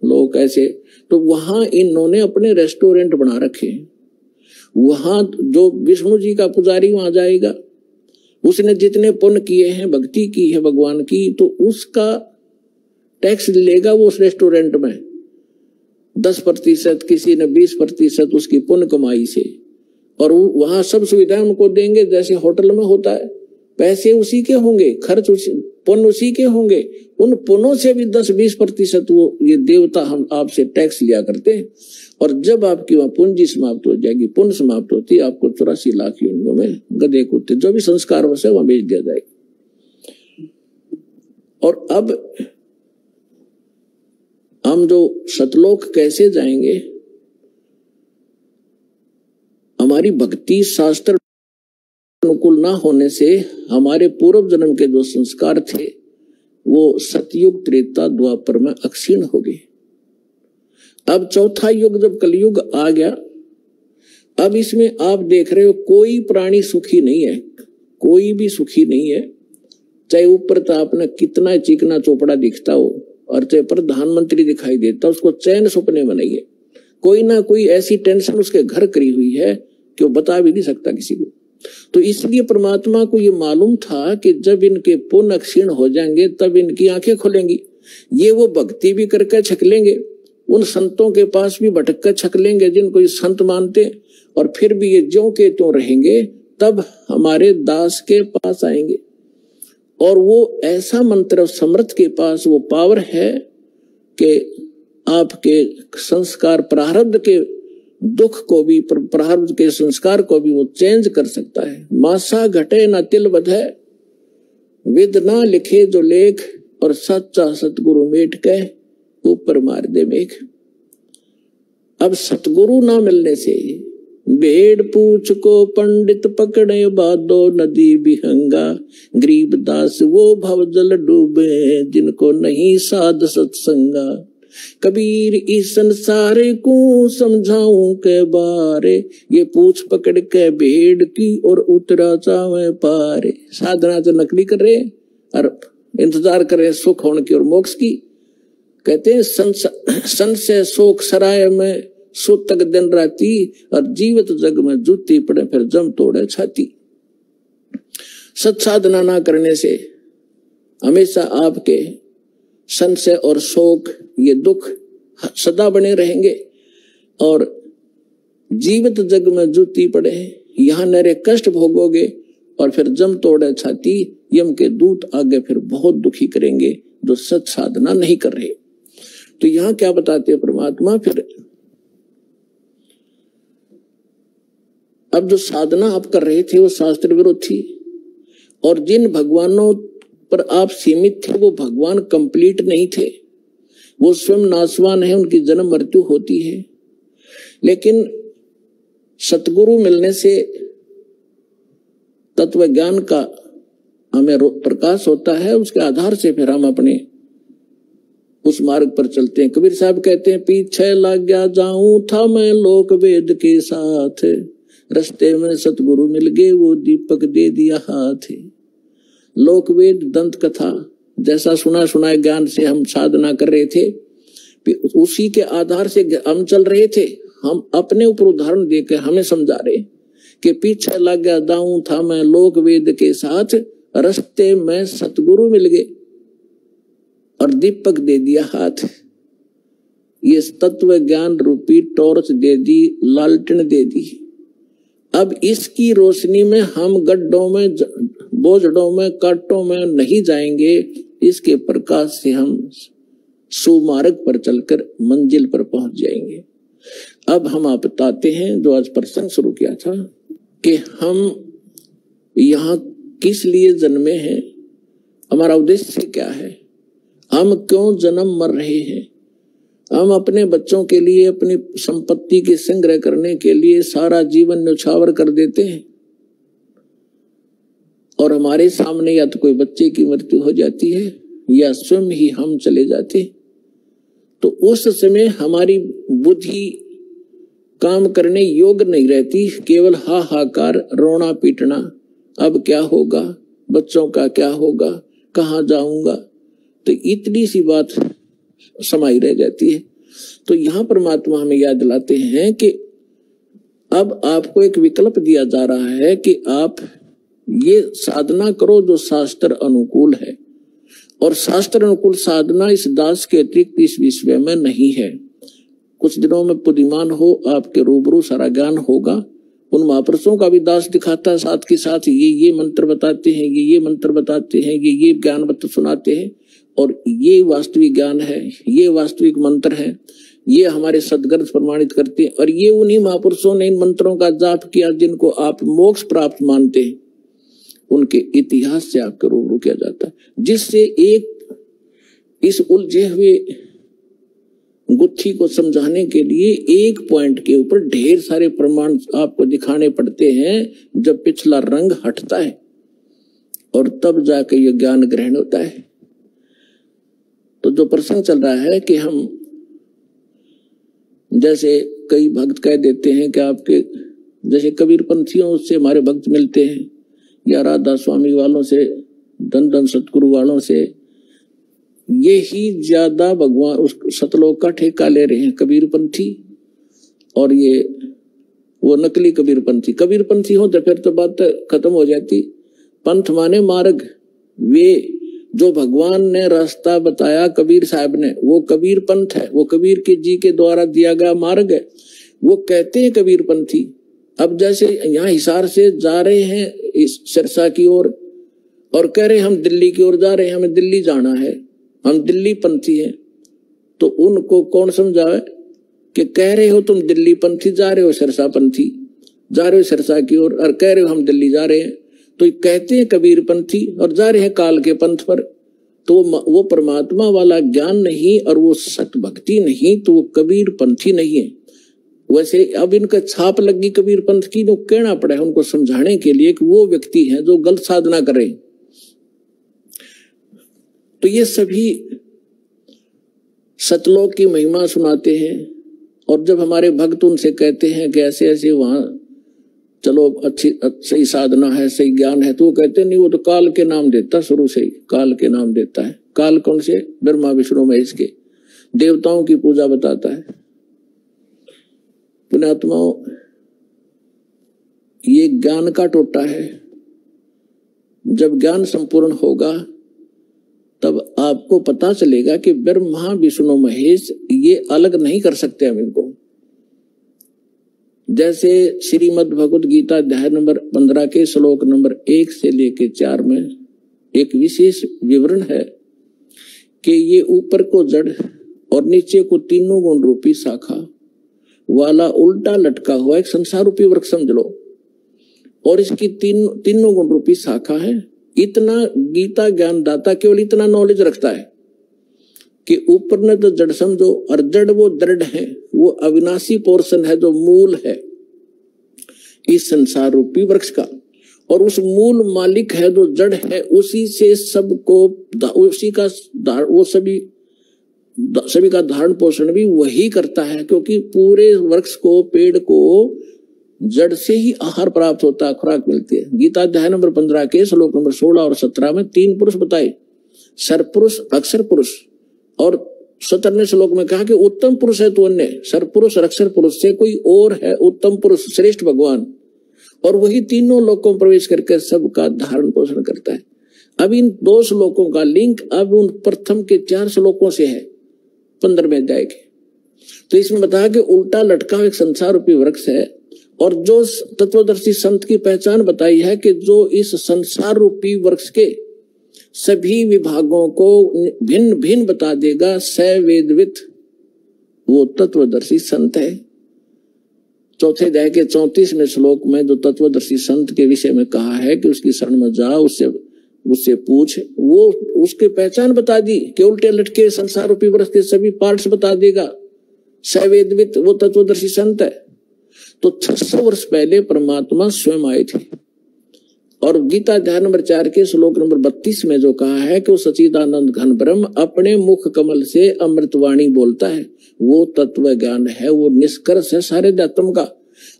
लोक, ऐसे। तो वहां इन्होंने अपने रेस्टोरेंट बना रखे। वहां जो विष्णु जी का पुजारी वहां जाएगा, उसने जितने पुण्य किए हैं, भक्ति की है भगवान की, तो उसका टैक्स लेगा वो उस रेस्टोरेंट में 10%, किसी ने 20% उसकी पुण्य कमाई से, और वहां सब सुविधाएं उनको देंगे जैसे होटल में होता है। पैसे उसी के होंगे, खर्च पुण्य उसी के होंगे। उन पुण्यों से भी 10-20% वो ये देवता हम आपसे टैक्स लिया करते हैं। और जब आपकी वहां पूंजी समाप्त हो जाएगी, पुण्य समाप्त होती है, आपको 84 लाख योनियों में गधे कुत्ते जो भी संस्कार वश है वहां भेज दिया जाएगा। और अब हम जो सतलोक कैसे जाएंगे? हमारी भक्ति शास्त्र अनुकूल ना होने से हमारे पूर्व जन्म के जो संस्कार थे वो सतयुग त्रेता द्वापर में अक्षीण हो गए। अब चौथा युग जब कलयुग आ गया, अब इसमें आप देख रहे हो कोई प्राणी सुखी नहीं है, कोई भी सुखी नहीं है। चाहे ऊपर तो आपने कितना चिकना चोपड़ा दिखता हो और चाहे प्रधानमंत्री दिखाई देता, उसको चैन सपने में नहीं है। कोई ना कोई ऐसी टेंशन उसके घर करी हुई है कि वो बता भी नहीं सकता किसी को। तो इसलिए परमात्मा को ये मालूम था कि जब इनके पुण्य क्षीण हो जाएंगे तब इनकी आंखें खुलेंगी। ये वो भक्ति भी करके छक लेंगे, उन संतों के पास भी भटक कर छक लेंगे जिनको ये संत मानते, और फिर भी ये ज्यों के त्यों रहेंगे। तब हमारे दास के पास आएंगे, और वो ऐसा मंत्र समर्थ के पास वो पावर है कि आपके संस्कार प्रारब्ध के दुख को भी, प्रारब्ध के संस्कार को भी वो चेंज कर सकता है। मासा घटे न तिल बधे, विद ना लिखे जो लेख, और सच्चा सतगुरु मेट के ऊपर मार दे मेघ। अब सतगुरु ना मिलने से भेड़ पूछ को पंडित पकड़े, बादो नदी बिहंगा, गरीब दास वो भव जल डूबे, जिनको नहीं साध सत्संगा। कबीर इस संसारे को समझाऊं के बारे, ये पूछ पकड़ के भेड़ की और उतरा चावे पारे। साधना तो नकली कर रहे और इंतजार कर रहे सुख होने की और मोक्ष की। कहते हैं सन से शोक सराय में सुतक दिन राती, और जीवित जग में जूती पड़े फिर जम तोड़े छाती। सत साधना ना करने से हमेशा आपके संशय और शोक, ये दुख सदा बने रहेंगे, और जीवित जग में जूती पड़े यहाँ नरे कष्ट भोगोगे, और फिर जम तोड़े छाती, यम के दूत आगे फिर बहुत दुखी करेंगे जो सत साधना नहीं कर रहे। तो यहाँ क्या बताते हैं परमात्मा? फिर अब जो साधना आप कर रहे थे वो शास्त्र विरुद्ध थी, और जिन भगवानों पर आप सीमित थे वो भगवान कंप्लीट नहीं थे, वो स्वयं नाशवान है, उनकी जन्म मृत्यु होती है। लेकिन सतगुरु मिलने से तत्व ज्ञान का हमें प्रकाश होता है, उसके आधार से फिर हम अपने उस मार्ग पर चलते हैं। कबीर साहब कहते हैं, पीछे लग गया जाऊं था मैं लोक वेद के साथ, रस्ते में सतगुरु मिल गए वो दीपक दे दिया हाथ। लोक वेद दंत कथा जैसा सुना सुनाए ज्ञान से हम साधना कर रहे थे। उसी के आधार से हम चल रहे थे। हम अपने ऊपर उदाहरण देकर हमें समझा रहे कि पीछे लग गया दाऊं था मैं लोक वेद के साथ, रास्ते में सतगुरु मिल गए और दीपक दे दिया हाथ। ये तत्व ज्ञान रूपी टॉर्च दे दी, लालटेन दे दी। अब इसकी रोशनी में हम गड्ढों में, बोझड़ों में, कांटों में नहीं जाएंगे। इसके प्रकाश से हम सुमार्ग पर चलकर मंजिल पर पहुंच जाएंगे। अब हम आप बताते हैं जो आज प्रसंग शुरू किया था कि हम यहाँ किस लिए जन्मे हैं, हमारा उद्देश्य क्या है, हम क्यों जन्म मर रहे हैं। हम अपने बच्चों के लिए, अपनी संपत्ति के संग्रह करने के लिए सारा जीवन न्यौछावर कर देते हैं और हमारे सामने या तो कोई बच्चे की मृत्यु हो जाती है या स्वयं ही हम चले जाते हैं। तो उस समय हमारी बुद्धि काम करने योग्य नहीं रहती, केवल हाहाकार, रोना पीटना, अब क्या होगा, बच्चों का क्या होगा, कहाँ जाऊंगा। तो इतनी सी बात समाई रह जाती है। तो यहाँ परमात्मा हमें याद दिलाते हैं कि अब आपको एक विकल्प दिया जा रहा है कि आप ये साधना करो जो शास्त्र अनुकूल है, और शास्त्र अनुकूल साधना इस दास के अतिरिक्त इस विश्व में नहीं है। कुछ दिनों में बुद्धिमान हो, आपके रूबरू सारा ज्ञान होगा। उन महापुरुषों का भी दास दिखाता है, साथ के साथ ये मंत्र बताते हैं, ये मंत्र बताते हैं, ये ज्ञान सुनाते हैं, और ये वास्तविक ज्ञान है, ये वास्तविक मंत्र है, ये हमारे सदग्रंथ प्रमाणित करते हैं। और ये उन्हीं महापुरुषों ने इन मंत्रों का जाप किया जिनको आप मोक्ष प्राप्त मानते हैं, उनके इतिहास से आपके रूबरू किया जाता है, जिससे एक इस उलझे हुए गुत्थी को समझाने के लिए एक पॉइंट के ऊपर ढेर सारे प्रमाण आपको दिखाने पड़ते हैं। जब पिछला रंग हटता है और तब जाके ये ज्ञान ग्रहण होता है। तो जो प्रसंग चल रहा है कि हम जैसे कई भक्त कह देते हैं कि आपके जैसे कबीर पंथियों से हमारे भक्त मिलते हैं, या राधा स्वामी वालों से, धन धन सतगुरु वालों से, ये ही ज्यादा भगवान उस सतलोक का ठेका ले रहे हैं कबीर पंथी। और ये वो नकली कबीर पंथी, कबीर पंथी हो तो फिर तो बात खत्म हो जाती। पंथ माने मार्ग, वे जो भगवान ने रास्ता बताया कबीर साहब ने, वो कबीर पंथ है, वो कबीर के जी के द्वारा दिया गया मार्ग है, वो कहते हैं कबीर पंथी। अब जैसे यहाँ हिसार से जा रहे हैं इस सिरसा की ओर और कह रहे हैं हम दिल्ली की ओर जा रहे हैं, हमें दिल्ली जाना है, हम दिल्ली पंथी हैं, तो उनको कौन समझावे कि कह रहे हो तुम दिल्ली पंथी, जा रहे हो सिरसा पंथी, जा रहे हो सिरसा की ओर और कह रहे हो हम दिल्ली जा रहे हैं। तो कहते हैं कबीर पंथी और जा रहे हैं काल के पंथ पर। तो वो परमात्मा वाला ज्ञान नहीं और वो सत भक्ति नहीं, तो वो कबीर पंथी नहीं है। वैसे अब इनका छाप लगी कबीर पंथ की, तो कहना पड़ा है उनको समझाने के लिए कि वो व्यक्ति है जो गलत साधना कर रहे। तो ये सभी सतलोक की महिमा सुनाते हैं, और जब हमारे भक्त उनसे कहते हैं कि ऐसे ऐसे वहां चलो अच्छी सही साधना है, सही ज्ञान है, तो वो कहते नहीं, वो तो काल के नाम देता, शुरू से ही काल के नाम देता है। काल कौन से? ब्रह्मा विष्णु महेश के, देवताओं की पूजा बताता है। पुण्यात्माओं, ये ज्ञान का टोटा है। जब ज्ञान संपूर्ण होगा तब आपको पता चलेगा कि ब्रह्मा विष्णु महेश ये अलग नहीं कर सकते हम इनको। जैसे श्रीमद् भगवद गीता अध्याय नंबर 15 के श्लोक नंबर 1 से लेके 4 में एक विशेष विवरण है कि ये ऊपर को जड़ और नीचे को तीनों गुण रूपी शाखा वाला उल्टा लटका हुआ एक संसार रूपी वृक्ष समझ लो, और इसकी तीनों गुण रूपी शाखा है। इतना गीता ज्ञान दाता केवल इतना नॉलेज रखता है कि ऊपर ने तो जड़ समझो, और जड़ वो दृढ़ है, वो अविनाशी पोर्शन है जो मूल है इस संसार रूपी वृक्ष का, और उस मूल मालिक है जो जड़ है, उसी से सबको, उसी का वो सभी का धारण पोषण भी वही करता है, क्योंकि पूरे वृक्ष को, पेड़ को जड़ से ही आहार प्राप्त होता है, खुराक मिलती है। गीता अध्याय नंबर 15 के श्लोक नंबर 16 और 17 में 3 पुरुष बताए, सरपुरुष, अक्षर पुरुष और 17वें श्लोक में कहा कि उत्तम पुरुष है तो अन्य सरपुरुष अक्षर पुरुष से कोई और है उत्तम पुरुष श्रेष्ठ भगवान, और वही तीनों लोकों में प्रवेश करके सबका धारण पोषण करता है। अब इन 2 श्लोकों का लिंक अब उन प्रथम के 4 श्लोकों से है 15वें अध्याय के। तो इसमें बताया कि उल्टा लटका एक संसार रूपी वृक्ष है, और जो तत्वदर्शी संत की पहचान बताई है कि जो इस संसार रूपी वृक्ष के सभी विभागों को भिन्न भिन्न बता देगा, स वेदवित, वो तत्वदर्शी संत है। चौथे अध्याय के 34वें श्लोक में जो तत्वदर्शी संत के विषय में कहा है कि उसकी शरण में जा, उससे पूछ, वो उसकी पहचान बता दी कि उल्टे लटके संसार रूपी वृक्ष के सभी पार्ट्स बता देगा, सवेदवित, वो तत्वदर्शी संत है। तो 600 वर्ष पहले परमात्मा स्वयं आए थे, और गीता अध्याय नंबर 4 के श्लोक नंबर 32 में जो कहा है कि वो सच्चिदानंद घन ब्रह्म अपने मुख कमल से अमृतवाणी बोलता है, वो तत्व ज्ञान है, वो निष्कर्ष है सारे अध्यात्म का,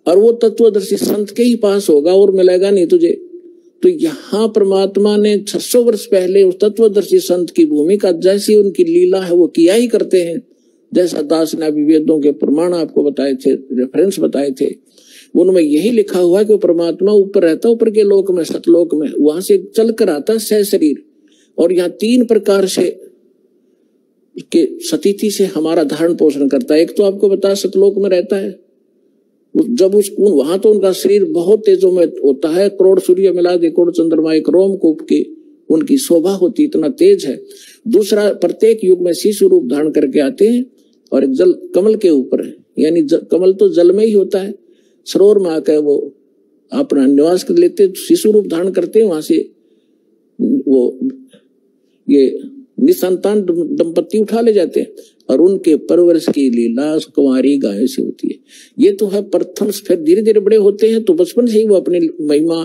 और वो तत्वदर्शी संत के ही पास होगा और मिलेगा नहीं तुझे। तो यहाँ परमात्मा ने 600 वर्ष पहले उस तत्वदर्शी संत की भूमिका जैसी उनकी लीला है वो किया ही करते हैं। जैसा दास ने अभी वेदों के प्रमाण आपको बताए थे, रेफरेंस बताए थे, उनमें यही लिखा हुआ कि परमात्मा ऊपर रहता, ऊपर के लोक में, सतलोक में, वहां से चल कर आता सह शरीर, और यहाँ 3 प्रकार से के सतीथि से हमारा धारण पोषण करता है। एक तो आपको बता सतलोक में रहता है, जब वहां तो उनका शरीर बहुत तेजों में होता है, करोड़ सूर्य मिला दे, करोड़ चंद्रमा एक रोमकूप की उनकी शोभा होती, इतना तेज है। दूसरा, प्रत्येक युग में शिशु रूप धारण करके आते हैं, और एक जल कमल के ऊपर है, यानी कमल तो जल में ही होता है, सरोवर में आकर वो अपना निवास कर लेते, शिशु रूप धारण करते हैं, वहां से वो ये निसंतान दंपत्ति उठा ले जाते हैं, और उनके परवरिश की लीला कुंवारी गायों से होती है। ये तो है प्रथम। फिर धीरे धीरे बड़े होते हैं तो बचपन से ही वो अपनी महिमा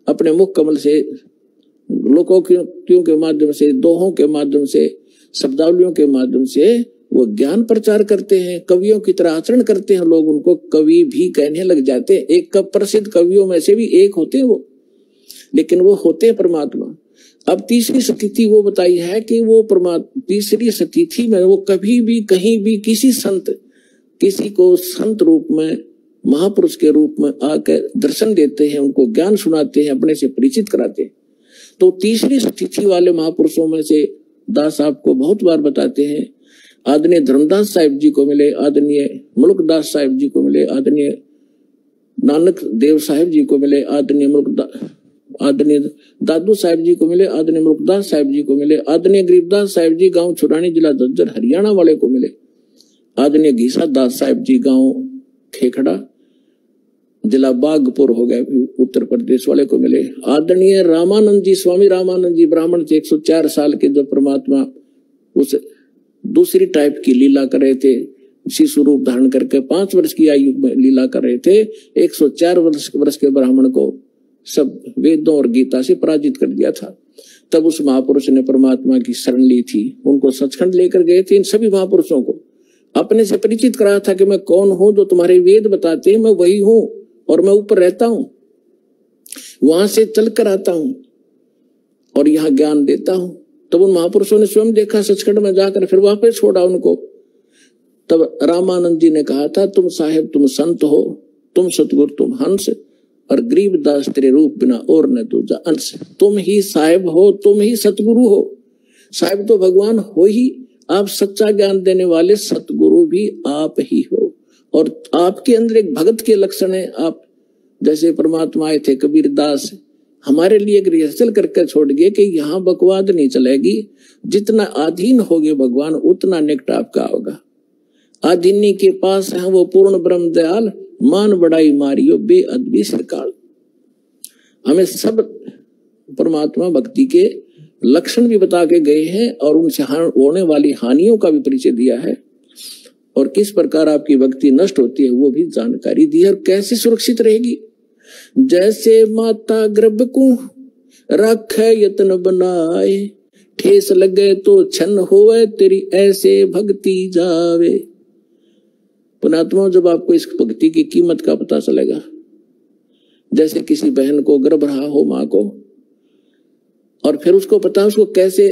अपने मुख कमल से, लोकोक्तियों के माध्यम से, दोहों के माध्यम से, शब्दावलियों के माध्यम से वो ज्ञान प्रचार करते हैं, कवियों की तरह आचरण करते हैं, लोग उनको कवि भी कहने लग जाते हैं। एक प्रसिद्ध कवियों में से भी एक होते हैं वो, लेकिन वो होते हैं परमात्मा। अब तीसरी स्थिति वो बताई है कि वो परमात्मा, तीसरी स्थिति में वो कभी भी कहीं भी किसी को संत रूप में, महापुरुष के रूप में आकर दर्शन देते हैं, उनको ज्ञान सुनाते हैं, अपने से परिचित कराते हैं। तो तीसरी स्थिति वाले महापुरुषों में से दास आपको बहुत बार बताते हैं, आदरणीय धर्मदास साहिब जी को मिले, आदरणीय मुल्कदास साहिब जी को मिले, आदरणीय नानक देव साहिब जी को मिले, आदरणीय दादू साहिब जी को मिले, आदरणीय मुल्कदास साहिब जी को मिले, आदरणीय गरीबदास साहिब जी गांव छुड़ानी जिला झज्जर हरियाणा वाले को मिले, आदरणीय घीसा दास साहिब जी गांव खेखड़ा जिला बागपुर हो गया उत्तर प्रदेश वाले को मिले, आदरणीय रामानंद जी, स्वामी रामानंद जी ब्राह्मण थे, 104 साल के, जो परमात्मा उस दूसरी टाइप की लीला कर रहे थे, शिशु रूप धारण करके 5 वर्ष की आयु में लीला कर रहे थे। 104 वर्ष के ब्राह्मण को सब वेदों और गीता से पराजित कर दिया था। तब उस महापुरुष ने परमात्मा की शरण ली थी, उनको सचखंड लेकर गए थे। इन सभी महापुरुषों को अपने से परिचित कराया था कि मैं कौन हूं, जो तुम्हारे वेद बताते हैं मैं वही हूं, और मैं ऊपर रहता हूं, वहां से चल कर आता हूं और यहाँ ज्ञान देता हूं। तब उन महापुरुषों ने स्वयं देखा सचखंड में जाकर, फिर वहां पे छोड़ा उनको। तब रामानंद जी ने कहा था, तुम साहेब तुम संत हो, तुम सतगुरु तुम हंस, और गरीबदास तेरे रूप बिना और न दूजा अंश। तुम ही साहेब हो, तुम ही सतगुरु हो। साहेब तो भगवान हो ही, आप सच्चा ज्ञान देने वाले सतगुरु भी आप ही हो, और आपके अंदर एक भगत के लक्षण है। आप जैसे परमात्मा आए थे कबीरदास, हमारे लिए एक रिहर्सल करके छोड़ गए कि यहाँ बकवाद नहीं चलेगी, जितना अधीन होगे भगवान उतना निकट आपका होगा। अधीनी के पास है वो पूर्ण ब्रह्म दयाल, मान बड़ाई मारियो बेअदबी सरकार। हमें सब परमात्मा भक्ति के लक्षण भी बता के गए हैं, और उनसे होने वाली हानियों का भी परिचय दिया है, और किस प्रकार आपकी भक्ति नष्ट होती है वो भी जानकारी दी है, और कैसे सुरक्षित रहेगी। जैसे माता गर्भ को रखे यत्न बनाए, ठेस लगे तो छन होवे तेरी ऐसे भक्ति जावे। पुणात्मा, जब आपको इस भक्ति की कीमत का पता चलेगा, जैसे किसी बहन को गर्भ रहा हो माँ को, और फिर उसको पता उसको कैसे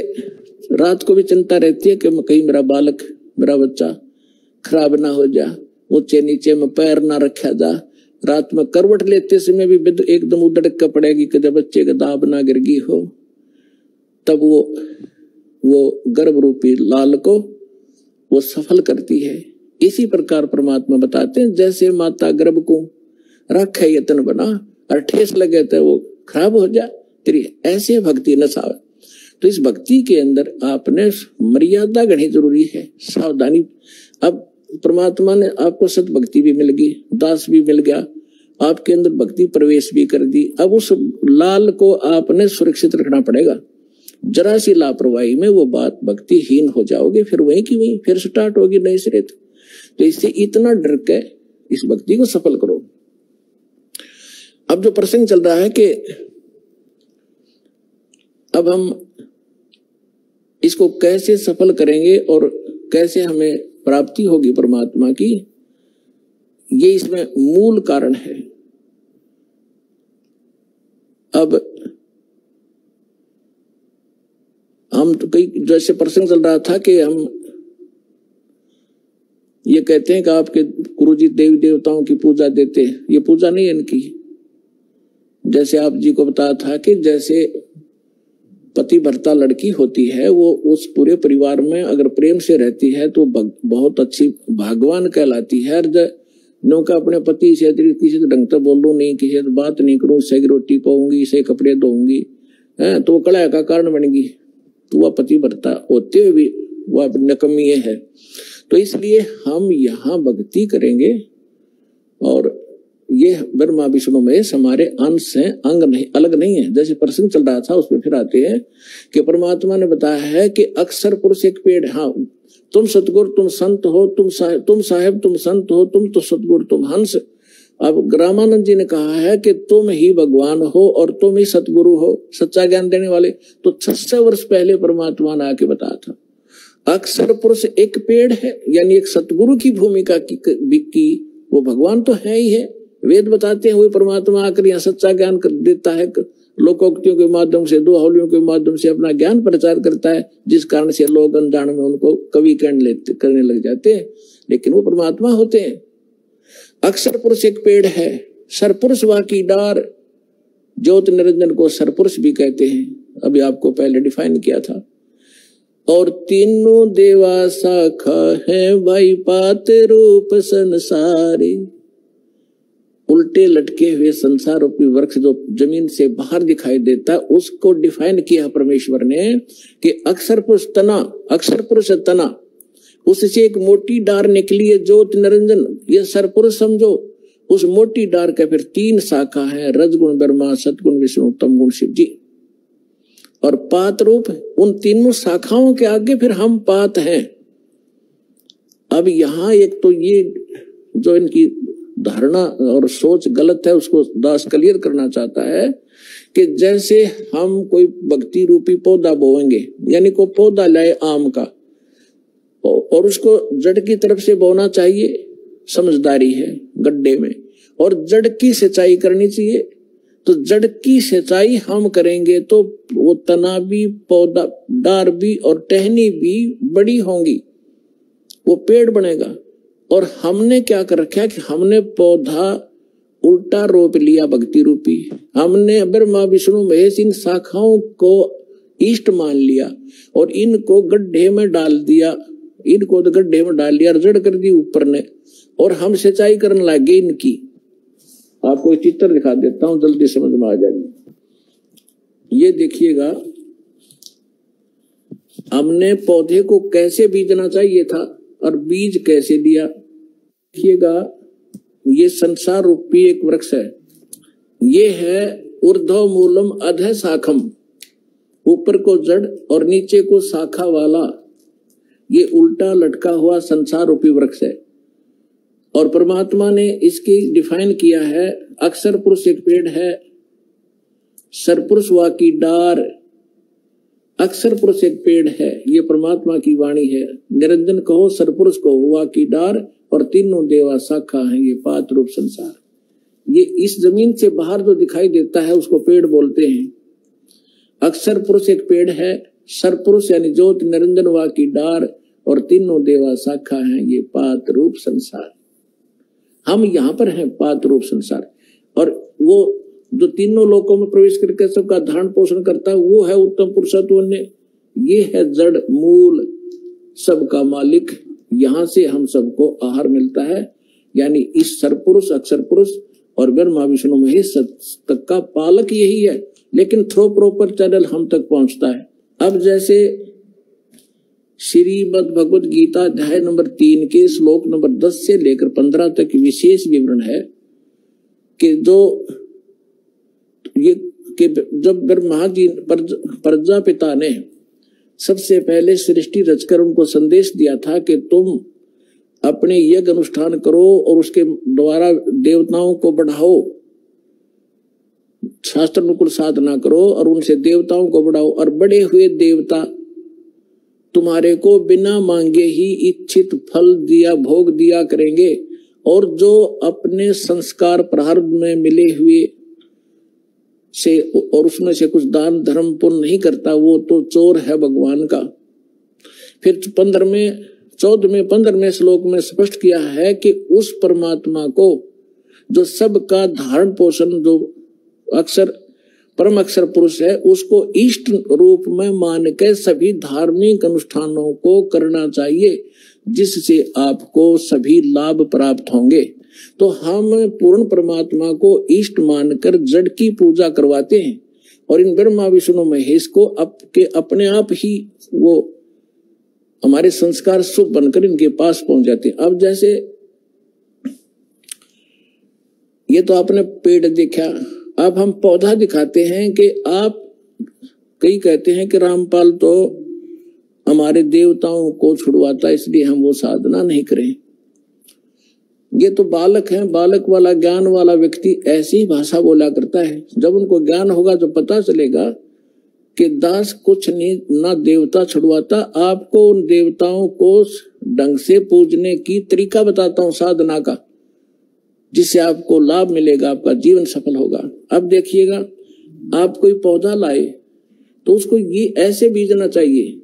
रात को भी चिंता रहती है कि कहीं मेरा बालक मेरा बच्चा खराब ना हो जा, ऊंचे नीचे में पैर ना रखा जा, रात में करवट लेते समय भी एकदम उधड़क के पड़ेगी कि जब बच्चे का दाब ना गिरगी हो, तब वो गर्भ रूपी लाल को वो सफल करती है। इसी प्रकार परमात्मा बताते हैं, जैसे माता गर्भ को रखे यत्न बना और ठेस लगे तो वो खराब हो जा तेरी, ऐसे भक्ति न साव। तो इस भक्ति के अंदर आपने मर्यादा गढ़नी जरूरी है, सावधानी। अब परमात्मा ने आपको सत भक्ति भी मिल गई, दास भी मिल गया, आपके अंदर भक्ति प्रवेश भी कर दी। अब उस लाल को आपने सुरक्षित रखना पड़ेगा। जरा सी लापरवाही में वो बात भक्तिहीन हो जाओगे, फिर वहीं की वहीं फिर स्टार्ट होगी नए सिरे। तो इससे इतना डर के इस भक्ति को सफल करो। अब जो प्रसंग चल रहा है कि अब हम इसको कैसे सफल करेंगे और कैसे हमें प्राप्ति होगी परमात्मा की, ये इसमें मूल कारण है। अब हम तो कई जैसे प्रसंग चल रहा था कि हम ये कहते हैं कि आपके गुरुजी देवी देवताओं की पूजा देते हैं, ये पूजा नहीं है इनकी। जैसे आप जी को बताया था कि जैसे पति भर्ता लड़की होती है, वो उस पूरे परिवार में अगर प्रेम से रहती है तो बहुत अच्छी भाग्यवान कहलाती है। नौका अपने पति से किसी तो ढंग से बोलूं नहीं, किसी से बात नहीं करूं, इसे रोटी पाऊंगी, इसे कपड़े धोऊंगी, तो वो कलह का कारण बनेगी। तो वह पति भर्ता होते हुए भी वह नकमी है। तो इसलिए हम यहाँ भक्ति करेंगे और ये ब्रह्मा विष्णु महेश हमारे अंश हैं, अंग नहीं, अलग नहीं है। जैसे प्रसंग चल रहा था उसमें फिर आते हैं कि परमात्मा ने बताया है कि अक्सर पुरुष एक पेड़, हाँ तुम सतगुरु तुम संत हो, तुम साहेब तुम संत हो, तुम तो सतगुरु तुम हंस। अब रामानंद जी ने कहा है कि तुम ही भगवान हो और तुम ही सतगुरु हो, सच्चा ज्ञान देने वाले। तो 600 वर्ष पहले परमात्मा ने आके बताया था। अक्सर पुरुष एक पेड़ है, यानी एक सतगुरु की भूमिका की वो भगवान तो है ही है। वेद बताते हैं वही परमात्मा आकर यहाँ सच्चा ज्ञान देता है, लोकोक्तियों के माध्यम से, दोहावलियों के माध्यम से अपना ज्ञान प्रचार करता है, जिस कारण से लोग अनजान में उनको कवि करने लग जाते हैं, लेकिन वो परमात्मा होते हैं। अक्सर पुरुष एक पेड़ है, सरपुरुष वा की डार, ज्योत निरंजन को सरपुरुष भी कहते हैं, अभी आपको पहले डिफाइन किया था। और तीनों देवा शाखा है भाई पात रूप संसारी। उल्टे लटके हुए संसार रूपी वृक्ष जो जमीन से बाहर दिखाई देता है, उसको डिफाइन किया परमेश्वर ने कि अक्सर पुरुष तना, अक्सर पुरुष तना, उससे एक मोटी डार निकली है ज्योत निरंजन, ये सरपुरुष समझो। उस मोटी डार के फिर 3 शाखा है, रजगुण ब्रह्मा, सतगुण विष्णु, तमगुण शिव जी। और पात रूप, उन तीनों शाखाओं के आगे फिर हम पात हैं। अब यहाँ एक तो ये जो इनकी धारणा और सोच गलत है, उसको दास क्लियर करना चाहता है कि जैसे हम कोई भक्ति रूपी पौधा बोएंगे, यानी कोई पौधा लाए आम का और उसको जड़ की तरफ से बोना चाहिए, समझदारी है गड्ढे में, और जड़ की सिंचाई करनी चाहिए। तो जड़ की सिंचाई हम करेंगे तो वो तना भी, पौधा, डार भी और टहनी भी बड़ी होंगी, वो पेड़ बनेगा। और हमने क्या कर रखा है कि हमने पौधा उल्टा रोप लिया भक्ति रूपी, हमने ब्रह्मा विष्णु महेश इन शाखाओं को इष्ट मान लिया और इनको गड्ढे में डाल दिया, इनको तो गड्ढे में डाल लिया, जड़ कर दी ऊपर ने, और हम सिंचाई करने लगे इनकी। आपको एक चित्र दिखा देता हूं, जल्दी समझ में आ जाएगी। ये देखिएगा, हमने पौधे को कैसे बीजना चाहिए था और बीज कैसे दिया। देखिएगा, ये संसार रूपी एक वृक्ष है, ये है ऊर्ध्व मूलम अधः शाखम, ऊपर को जड़ और नीचे को शाखा वाला ये उल्टा लटका हुआ संसार रूपी वृक्ष है। और परमात्मा ने इसकी डिफाइन किया है, अक्सर पुरुष एक पेड़ है, सरपुरुष वा की डार, अक्सर पुरुष एक पेड़ है, ये परमात्मा की वाणी है। निरंजन कहो, सरपुरुष को, वा की डार, और तीनों देवा शाखा हैं, ये पात रूप संसार। ये इस जमीन से बाहर जो दिखाई देता है उसको पेड़ बोलते हैं। अक्सर पुरुष एक पेड़ है, सरपुरुष यानी ज्योत निरंजन वा की डार, और तीनों देवा शाखा हैं ये पात रूप संसार। हम यहाँ पर हैं पात रूप संसार, और वो जो तीनों लोकों में प्रवेश करके सबका धारण पोषण करता है वो है उत्तम पुरुषत्व ने। ये है जड़ मूल सबका मालिक। यहाँ से हम सबको आहार मिलता है, यानी इस सरपुरुष अक्षर पुरुष और ब्रह्मा विष्णु महेश तक का पालक यही है, लेकिन थ्रो प्रॉपर चैनल हम तक पहुंचता है। अब जैसे श्रीमद् भगवद गीता अध्याय नंबर 3 के श्लोक नंबर 10 से लेकर 15 तक विशेष विवरण है कि जब ब्रह्मा जी प्रजापिता ने सबसे पहले सृष्टि रचकर उनको संदेश दिया था कि तुम अपने यज्ञ अनुष्ठान करो और उसके द्वारा देवताओं को बढ़ाओ, शास्त्र अनुकूल साधना करो और उनसे देवताओं को बढ़ाओ, और बड़े हुए देवता तुम्हारे को बिना मांगे ही इच्छित फल दिया भोग दिया करेंगे, और जो अपने संस्कार प्रारब्ध में मिले हुए से और उसमें से कुछ दान धर्म पुण्य नहीं करता वो तो चोर है भगवान का। फिर 15वें श्लोक में स्पष्ट किया है कि उस परमात्मा को जो सबका धारण पोषण जो अक्षर परम अक्षर पुरुष है उसको इष्ट रूप में मान के सभी धार्मिक अनुष्ठानों को करना चाहिए, जिससे आपको सभी लाभ प्राप्त होंगे। तो हम पूर्ण परमात्मा को इष्ट मानकर जड़ की पूजा करवाते हैं, और इन ब्रह्मा विष्णु महेश को अपने आप ही वो हमारे संस्कार शुभ बनकर इनके पास पहुंच जाते हैं। अब जैसे ये तो आपने पेड़ देखा, अब हम पौधा दिखाते हैं कि आप कई कहते हैं कि रामपाल तो हमारे देवताओं को छुड़वाता इसलिए हम वो साधना नहीं करें। ये तो बालक हैं, बालक वाला ज्ञान वाला व्यक्ति ऐसी भाषा बोला करता है। जब उनको ज्ञान होगा तो पता चलेगा कि दास कुछ नहीं ना देवता छुड़वाता, आपको उन देवताओं को ढंग से पूजने की तरीका बताता हूं साधना का, जिससे आपको लाभ मिलेगा, आपका जीवन सफल होगा। अब देखिएगा, आप कोई पौधा लाए तो उसको ये ऐसे बीजना चाहिए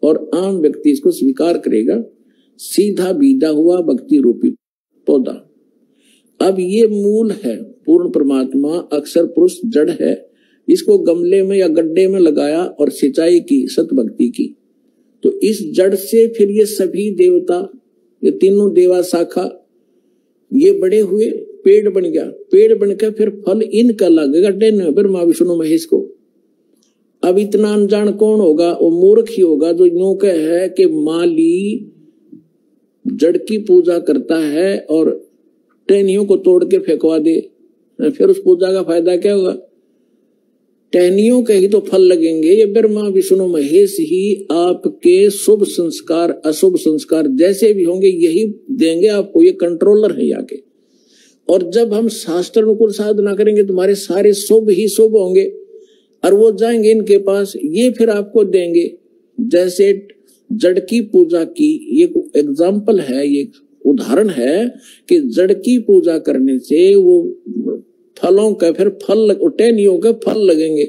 और आम व्यक्ति इसको स्वीकार करेगा, सीधा बीजा हुआ भक्ति रूपी पौधा। अब ये मूल है, पूर्ण परमात्मा अक्षर पुरुष जड़ है, इसको गमले में या गड्ढे में लगाया और सिंचाई की सतभक्ति की, तो इस जड़ से फिर ये सभी देवता, ये तीनों देवा शाखा ये बड़े हुए, पेड़ बन गया, पेड़ बनकर फिर फल इनका लगेगा डेन ब्रह्मा विष्णु महेश को। अब इतना अनजान कौन होगा? वो मूर्ख ही होगा जो यूं है कि माली जड़ की पूजा करता है और टहनियों को तोड़ के फेंकवा दे, फिर उस पूजा का फायदा क्या होगा? टहनियों के ही तो फल लगेंगे। ये ब्रह्मा विष्णु महेश ही आपके शुभ संस्कार अशुभ संस्कार जैसे भी होंगे यही देंगे आपको, ये कंट्रोलर है यहाँ के। और जब हम शास्त्र अनुकूल साधना करेंगे तुम्हारे सारे शुभ ही शुभ होंगे और वो जाएंगे इनके पास, ये फिर आपको देंगे। जैसे जड़ की पूजा की ये एग्जाम्पल है, ये उदाहरण है कि जड़ की पूजा करने से वो फलों का फिर फल टहनियों के फल लगेंगे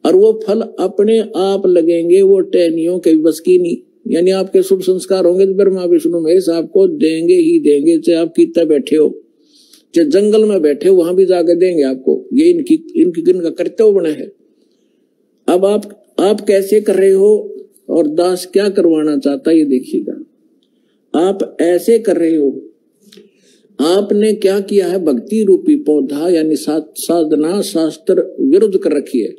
और वो फल अपने आप लगेंगे, वो टहनियों के बस की नहीं। यानी आपके शुभ संस्कार होंगे तो ब्रह्मा विष्णु महेश आपको देंगे ही देंगे, चाहे आप कितना बैठे हो, चाहे जंगल में बैठे हो वहां भी जाकर देंगे आपको। ये इनका कर्तव्य बना है। अब आप कैसे कर रहे हो और दास क्या करवाना चाहता है ये देखिएगा। आप ऐसे कर रहे हो, आपने क्या किया है? भक्ति रूपी पौधा यानी साधना शास्त्र विरुद्ध कर रखी है।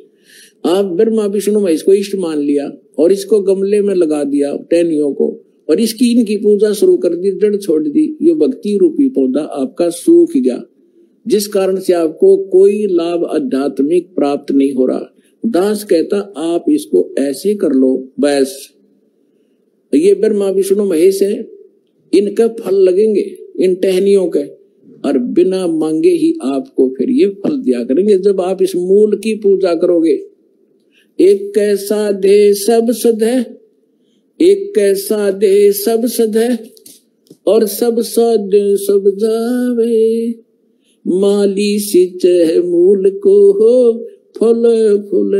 आप ब्रह्मा विष्णु महेश को इष्ट मान लिया और इसको गमले में लगा दिया टहनियों को, और इसकी इनकी पूजा शुरू कर दी, जड़ छोड़ दी। ये भक्ति रूपी पौधा आपका सूख गया, जिस कारण से आपको कोई लाभ आध्यात्मिक प्राप्त नहीं हो रहा। दास कहता आप इसको ऐसे कर लो बस। ये ब्रह्मा विष्णु महेश है, इनका फल लगेंगे इन टहनियों के, और बिना मांगे ही आपको फिर ये फल दिया करेंगे जब आप इस मूल की पूजा करोगे। एक कैसा दे सब सद है, एक कैसा दे सब सद है, और सब सद सब जावे, माली सिंचे मूल को हो, फल फूल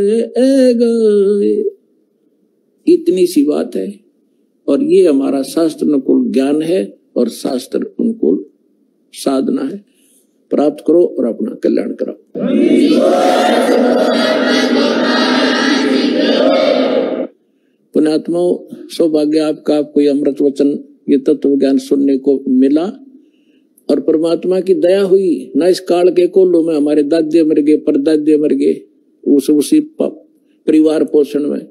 गए। इतनी सी बात है। और ये हमारा शास्त्र अनुकूल ज्ञान है और शास्त्र अनुकूल साधना है। प्राप्त करो और अपना कल्याण कराओ। पुण्यात्माओं, सौभाग्य आपका, आपको ये अमृत वचन, ये तत्व ज्ञान सुनने को मिला और परमात्मा की दया हुई। न इस काल के कोलों में हमारे दादे मर गए, परदादे मर गए उसी परिवार पोषण में,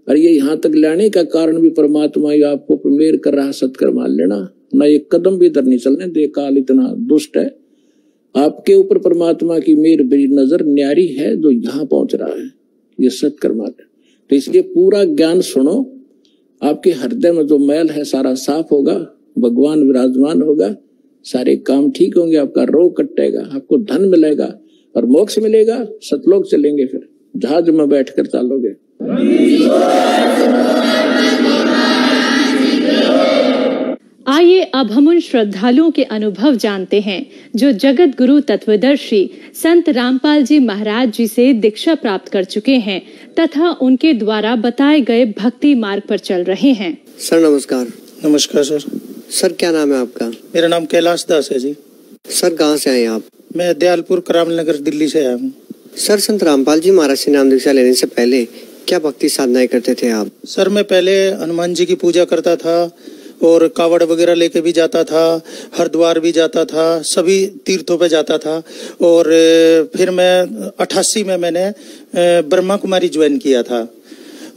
और ये यहाँ तक लाने का कारण भी परमात्मा ही आपको मेर कर रहा। सत्कर मान लेना, ना एक कदम भी इधर नहीं चलने दे। काल इतना दुष्ट है, आपके ऊपर परमात्मा की मेर बड़ी नजर न्यारी है जो यहाँ पहुंच रहा है। ये सत्कर मान लेना। तो इसलिए पूरा ज्ञान सुनो, आपके हृदय में जो मैल है सारा साफ होगा, भगवान विराजमान होगा, सारे काम ठीक होंगे, आपका रोग कटेगा, आपको धन मिलेगा और मोक्ष मिलेगा। सतलोक चलेंगे, फिर जहाज में बैठकर चलोगे। आइए अब हम उन श्रद्धालुओं के अनुभव जानते हैं जो जगत गुरु तत्वदर्शी संत रामपाल जी महाराज जी से दीक्षा प्राप्त कर चुके हैं तथा उनके द्वारा बताए गए भक्ति मार्ग पर चल रहे हैं। सर नमस्कार। नमस्कार सर। सर क्या नाम है आपका? मेरा नाम कैलाश दास है जी। सर कहाँ से आए आप? मैं दयालपुर करामल नगर दिल्ली से आया हूँ। सर संत रामपाल जी महाराज से नाम दीक्षा लेने से पहले क्या भक्ति साधनाएं करते थे आप? सर मैं पहले हनुमान जी की पूजा करता था और कावड़ वगैरह लेके भी जाता था, हरिद्वार भी जाता था, सभी तीर्थों पे जाता था। और फिर मैं 88 में मैंने ब्रह्मा कुमारी ज्वाइन किया था।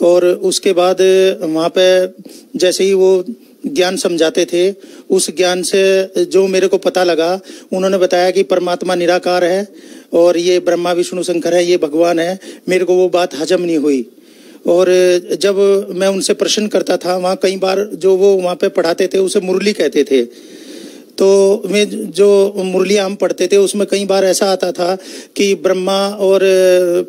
और उसके बाद वहाँ पे जैसे ही वो ज्ञान समझाते थे, उस ज्ञान से जो मेरे को पता लगा, उन्होंने बताया कि परमात्मा निराकार है और ये ब्रह्मा विष्णु शंकर है, ये भगवान है। मेरे को वो बात हजम नहीं हुई। और जब मैं उनसे प्रश्न करता था, वहाँ कई बार जो वो वहाँ पे पढ़ाते थे उसे मुरली कहते थे, तो मैं जो मुरलियाँ हम पढ़ते थे उसमें कई बार ऐसा आता था कि ब्रह्मा और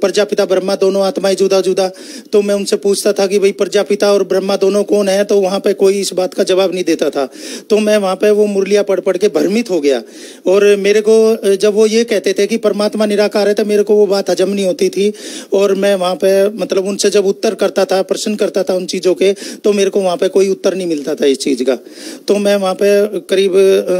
प्रजापिता ब्रह्मा दोनों आत्माएं जुदा जुदा। तो मैं उनसे पूछता था कि भाई प्रजापिता और ब्रह्मा दोनों कौन है, तो वहाँ पे कोई इस बात का जवाब नहीं देता था। तो मैं वहाँ पे वो मुरलियाँ पढ़ पढ़ के भ्रमित हो गया। और मेरे को जब वो ये कहते थे कि परमात्मा निराकार है, तो मेरे को वो बात हजम नहीं होती थी। और मैं वहाँ पे मतलब उनसे जब उत्तर करता था, प्रश्न करता था उन चीज़ों के, तो मेरे को वहाँ पे कोई उत्तर नहीं मिलता था इस चीज़ का। तो मैं वहाँ पे करीब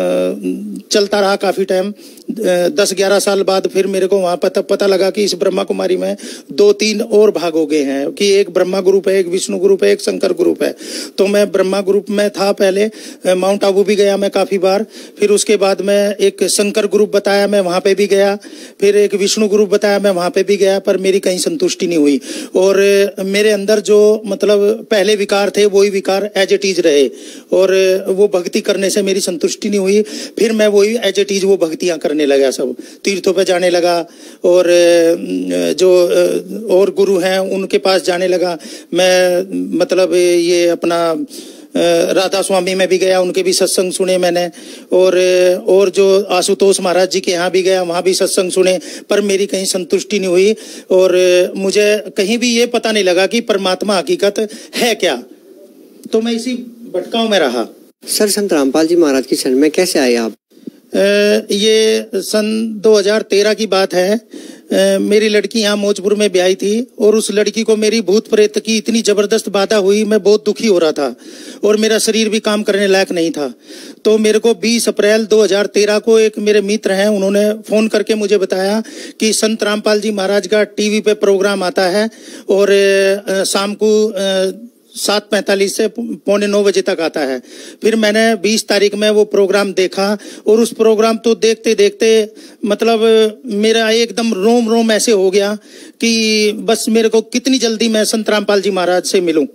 चलता रहा काफी टाइम, 10-11 साल बाद फिर मेरे को वहां पर तब पता लगा कि इस ब्रह्मा कुमारी में 2-3 और भाग हो गए हैं, कि एक ब्रह्मा ग्रुप है, एक विष्णु ग्रुप है, एक शंकर ग्रुप है। तो मैं ब्रह्मा ग्रुप में था पहले, माउंट आबू भी गया मैं काफी बार। फिर उसके बाद में एक शंकर ग्रुप बताया, मैं वहां पे भी गया। फिर एक विष्णु ग्रुप बताया, मैं वहां पे भी गया, पर मेरी कहीं संतुष्टि नहीं हुई। और मेरे अंदर जो मतलब पहले विकार थे वही विकार एज इट इज रहे, और वो भक्ति करने से मेरी संतुष्टि नहीं हुई। फिर मैं वही एज इट इज वो भक्तियां करने लगा, सब तीर्थों पे जाने लगा, और जो और गुरु हैं उनके पास जाने लगा। मैं मतलब ये अपना राधा स्वामी में भी गया, उनके भी सत्संग सुने मैंने। और जो आशुतोष महाराज जी के यहाँ भी गया, वहाँ भी सत्संग सुने, पर मेरी कहीं संतुष्टि नहीं हुई। और मुझे कहीं भी ये पता नहीं लगा कि परमात्मा हकीकत है क्या। तो मैं इसी भटकाव में रहा। सर संत रामपाल जी महाराज की शरण में कैसे आए आप? ये सन 2013 की बात है। मेरी लड़की यहाँ मौजपुर में ब्याही थी, और उस लड़की को मेरी भूत प्रेत की इतनी जबरदस्त बाधा हुई, मैं बहुत दुखी हो रहा था और मेरा शरीर भी काम करने लायक नहीं था। तो मेरे को 20 अप्रैल 2013 को एक मेरे मित्र हैं, उन्होंने फोन करके मुझे बताया कि संत रामपाल जी महाराज का टीवी पे प्रोग्राम आता है और शाम को 7:45 से 8:45 बजे तक आता है। फिर मैंने 20 तारीख में वो प्रोग्राम देखा, और उस प्रोग्राम तो देखते देखते मतलब मेरा एकदम रोम रोम ऐसे हो गया कि बस मेरे को कितनी जल्दी मैं संत रामपाल जी महाराज से मिलूं।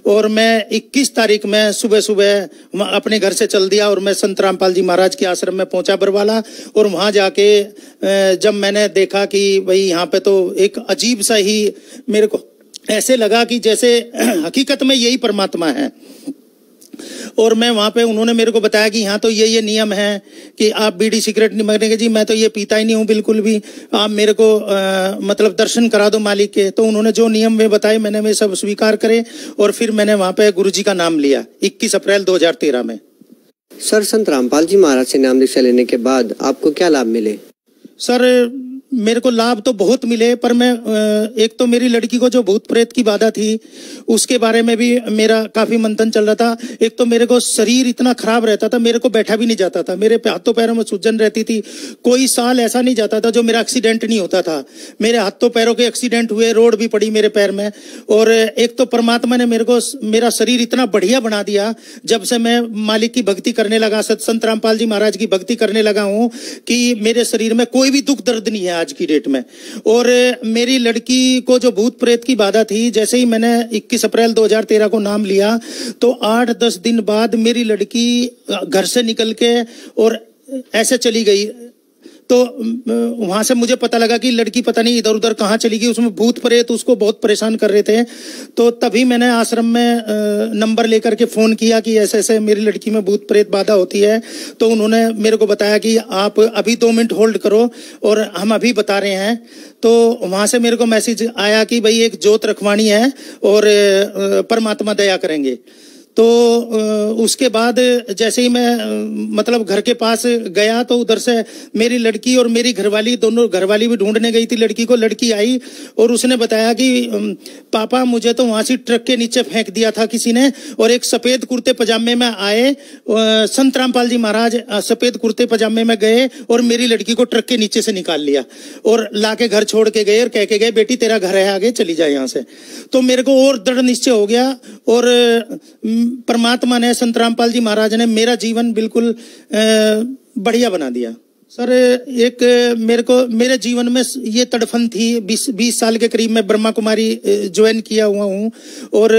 और मैं 21 तारीख में सुबह सुबह अपने घर से चल दिया, और मैं संत रामपाल जी महाराज के आश्रम में पहुंचा बरवाला। और वहां जाके जब मैंने देखा कि भाई यहाँ पे तो एक अजीब सा ही मेरे को ऐसे लगा कि जैसे हकीकत में यही परमात्मा है। और मैं वहां पे, उन्होंने मेरे को बताया कि यहाँ तो ये नियम है कि आप बीड़ी सिगरेट नहीं मांगेंगे। जी मैं तो ये पीता ही नहीं हूँ बिल्कुल भी, आप मेरे को मतलब दर्शन करा दो मालिक के। तो उन्होंने जो नियम में बताए मैंने वे सब स्वीकार करे, और फिर मैंने वहां पे गुरुजी का नाम लिया 21 अप्रैल 2013 में। सर संत रामपाल जी महाराज से नाम दीक्षा लेने के बाद आपको क्या लाभ मिले? सर मेरे को लाभ तो बहुत मिले, पर मैं एक तो मेरी लड़की को जो भूत प्रेत की बाधा थी उसके बारे में भी मेरा काफी मंथन चल रहा था। एक तो मेरे को शरीर इतना खराब रहता था, मेरे को बैठा भी नहीं जाता था, मेरे हाथों पैरों में सूजन रहती थी। कोई साल ऐसा नहीं जाता था जो मेरा एक्सीडेंट नहीं होता था। मेरे हाथों पैरों के एक्सीडेंट हुए, रोड भी पड़ी मेरे पैर में। और एक तो परमात्मा ने मेरे को मेरा शरीर इतना बढ़िया बना दिया जब से मैं मालिक की भक्ति करने लगा, संत रामपाल जी महाराज की भक्ति करने लगा हूं, कि मेरे शरीर में कोई भी दुख दर्द नहीं है आज की डेट में। और मेरी लड़की को जो भूत प्रेत की बाधा थी, जैसे ही मैंने 21 अप्रैल 2013 को नाम लिया तो 8-10 दिन बाद मेरी लड़की घर से निकल के और ऐसे चली गई। तो वहां से मुझे पता लगा कि लड़की पता नहीं इधर उधर कहाँ चली गई, उसमें भूत प्रेत उसको बहुत परेशान कर रहे थे। तो तभी मैंने आश्रम में नंबर लेकर के फोन किया कि ऐसे ऐसे मेरी लड़की में भूत प्रेत बाधा होती है। तो उन्होंने मेरे को बताया कि आप अभी 2 मिनट होल्ड करो और हम अभी बता रहे हैं। तो वहां से मेरे को मैसेज आया कि भाई एक ज्योत रखवानी है और परमात्मा दया करेंगे। तो उसके बाद जैसे ही मैं मतलब घर के पास गया तो उधर से मेरी लड़की और मेरी घरवाली, दोनों घरवाली भी ढूंढने गई थी लड़की को। लड़की आई और उसने बताया कि पापा मुझे तो वहां से ट्रक के नीचे फेंक दिया था किसी ने, और एक सफेद कुर्ते पजामे में आए संत रामपाल जी महाराज, सफेद कुर्ते पजामे में गए और मेरी लड़की को ट्रक के नीचे से निकाल लिया और लाके घर छोड़ के गए और कह के गए बेटी तेरा घर है आगे, चली जाए यहाँ से। तो मेरे को और दृढ़ निश्चय हो गया और परमात्मा ने, संत रामपाल जी महाराज ने मेरा जीवन बिल्कुल बढ़िया बना दिया। सर एक मेरे जीवन में ये तड़फन थी, 20 साल के करीब मैं ब्रह्मा कुमारी ज्वाइन किया हुआ हूँ और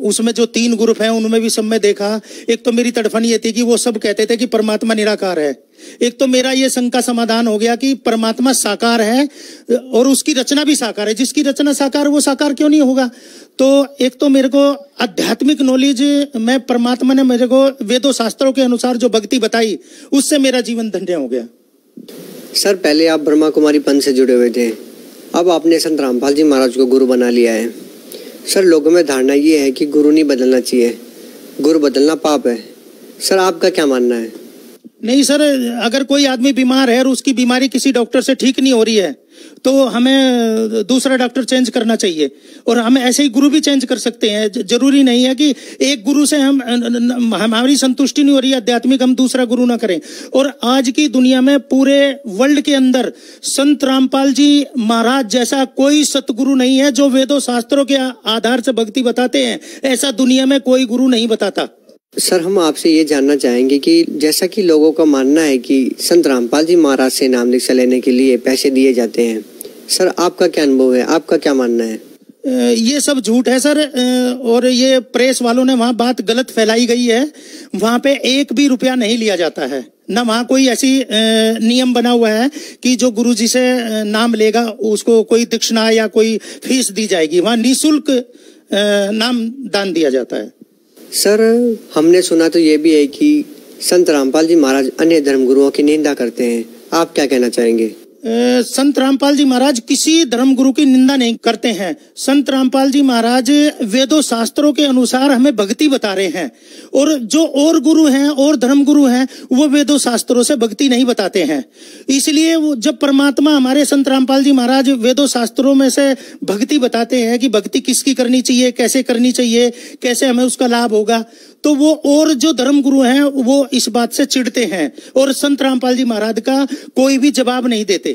उसमें जो 3 ग्रुप हैं उनमें भी सब में देखा। एक तो मेरी तड़फन ये थी कि वो सब कहते थे कि परमात्मा निराकार है। एक तो मेरा ये शंका समाधान हो गया कि परमात्मा साकार है और उसकी रचना भी साकार है, जिसकी रचना साकार वो साकार क्यों नहीं होगा। तो एक तो मेरे को आध्यात्मिक नॉलेज में परमात्मा ने मेरे को वेदों शास्त्रों के अनुसार जो भक्ति बताई उससे मेरा जीवन धन्य हो गया। सर पहले आप ब्रह्मा कुमारी पंथ से जुड़े हुए थे, अब आपने संत रामपाल जी महाराज को गुरु बना लिया है। सर लोगों में धारणा ये है कि गुरु नहीं बदलना चाहिए, गुरु बदलना पाप है। सर आपका क्या मानना है? नहीं सर, अगर कोई आदमी बीमार है और उसकी बीमारी किसी डॉक्टर से ठीक नहीं हो रही है तो हमें दूसरा डॉक्टर चेंज करना चाहिए और हम ऐसे ही गुरु भी चेंज कर सकते हैं। जरूरी नहीं है कि एक गुरु से हमारी संतुष्टि नहीं हो रही है आध्यात्मिक, हम दूसरा गुरु ना करें। और आज की दुनिया में पूरे वर्ल्ड के अंदर संत रामपाल जी महाराज जैसा कोई सतगुरु नहीं है जो वेदों शास्त्रों के आधार से भक्ति बताते हैं, ऐसा दुनिया में कोई गुरु नहीं बताता। सर हम आपसे ये जानना चाहेंगे कि जैसा कि लोगों का मानना है कि संत रामपाल जी महाराज से नाम दीक्षा लेने के लिए पैसे दिए जाते हैं, सर आपका क्या अनुभव है, आपका क्या मानना है? ये सब झूठ है सर, और ये प्रेस वालों ने वहाँ बात गलत फैलाई गई है। वहाँ पे 1 भी रुपया नहीं लिया जाता है, ना वहाँ कोई ऐसी नियम बना हुआ है कि जो गुरुजी से नाम लेगा उसको कोई दक्षिणा या कोई फीस दी जाएगी। वहाँ निःशुल्क नाम दान दिया जाता है। सर हमने सुना तो ये भी है कि संत रामपाल जी महाराज अन्य धर्मगुरुओं की निंदा करते हैं, आप क्या कहना चाहेंगे? संत रामपाल जी महाराज किसी धर्म गुरु की निंदा नहीं करते हैं। संत रामपाल जी महाराज वेदों शास्त्रों के अनुसार हमें भक्ति बता रहे हैं, और जो और गुरु हैं और धर्म गुरु हैं वो वेदों शास्त्रों से भक्ति नहीं बताते हैं। इसलिए वो जब परमात्मा हमारे संत रामपाल जी महाराज वेदों शास्त्रों में से भक्ति बताते हैं कि भक्ति किसकी करनी चाहिए, कैसे करनी चाहिए, कैसे हमें उसका लाभ होगा, तो वो और जो धर्म गुरु हैं वो इस बात से चिढ़ते हैं और संत रामपाल जी महाराज का कोई भी जवाब नहीं देते।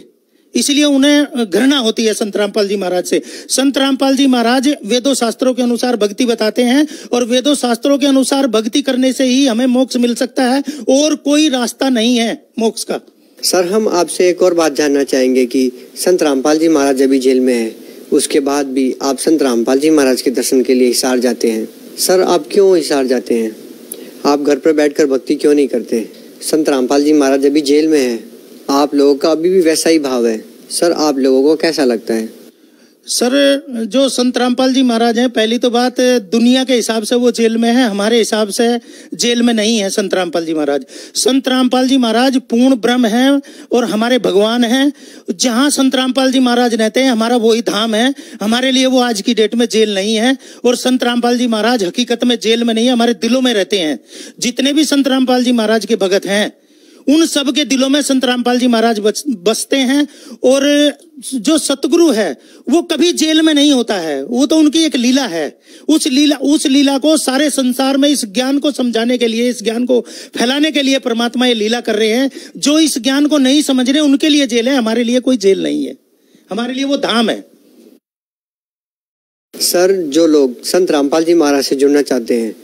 इसलिए उन्हें घृणा होती है संत रामपाल जी महाराज से। संत रामपाल जी महाराज वेदों शास्त्रों के अनुसार भक्ति बताते हैं और वेदों शास्त्रों के अनुसार भक्ति करने से ही हमें मोक्ष मिल सकता है, और कोई रास्ता नहीं है मोक्ष का। सर हम आपसे एक और बात जानना चाहेंगे कि संत रामपाल जी महाराज अभी जेल में है, उसके बाद भी आप संत रामपाल जी महाराज के दर्शन के लिए हिसार जाते हैं। सर आप क्यों हिसार जाते हैं? आप घर पर बैठकर भक्ति क्यों नहीं करते? संत रामपाल जी महाराज अभी जेल में है, आप लोगों का अभी भी वैसा ही भाव है। सर आप लोगों को कैसा लगता है? सर जो संत रामपाल जी महाराज हैं, पहली तो बात दुनिया के हिसाब से वो जेल में है, हमारे हिसाब से जेल में नहीं है संत रामपाल जी महाराज। संत रामपाल जी महाराज पूर्ण ब्रह्म हैं और हमारे भगवान हैं। जहाँ संत रामपाल जी महाराज रहते हैं हमारा वही धाम है। हमारे लिए वो आज की डेट में जेल नहीं है, और संत रामपाल जी महाराज हकीकत में जेल में नहीं है, हमारे दिलों में रहते हैं। जितने भी संत रामपाल जी महाराज के भगत हैं उन सब के दिलों में संत रामपाल जी महाराज बसते हैं। और जो सतगुरु है वो कभी जेल में नहीं होता है, वो तो उनकी एक लीला है। उस लीला को सारे संसार में इस ज्ञान को समझाने के लिए, इस ज्ञान को फैलाने के लिए परमात्मा ये लीला कर रहे हैं। जो इस ज्ञान को नहीं समझ रहे उनके लिए जेल है, हमारे लिए कोई जेल नहीं है, हमारे लिए वो धाम है। सर, जो लोग संत रामपाल जी महाराज से जुड़ना चाहते हैं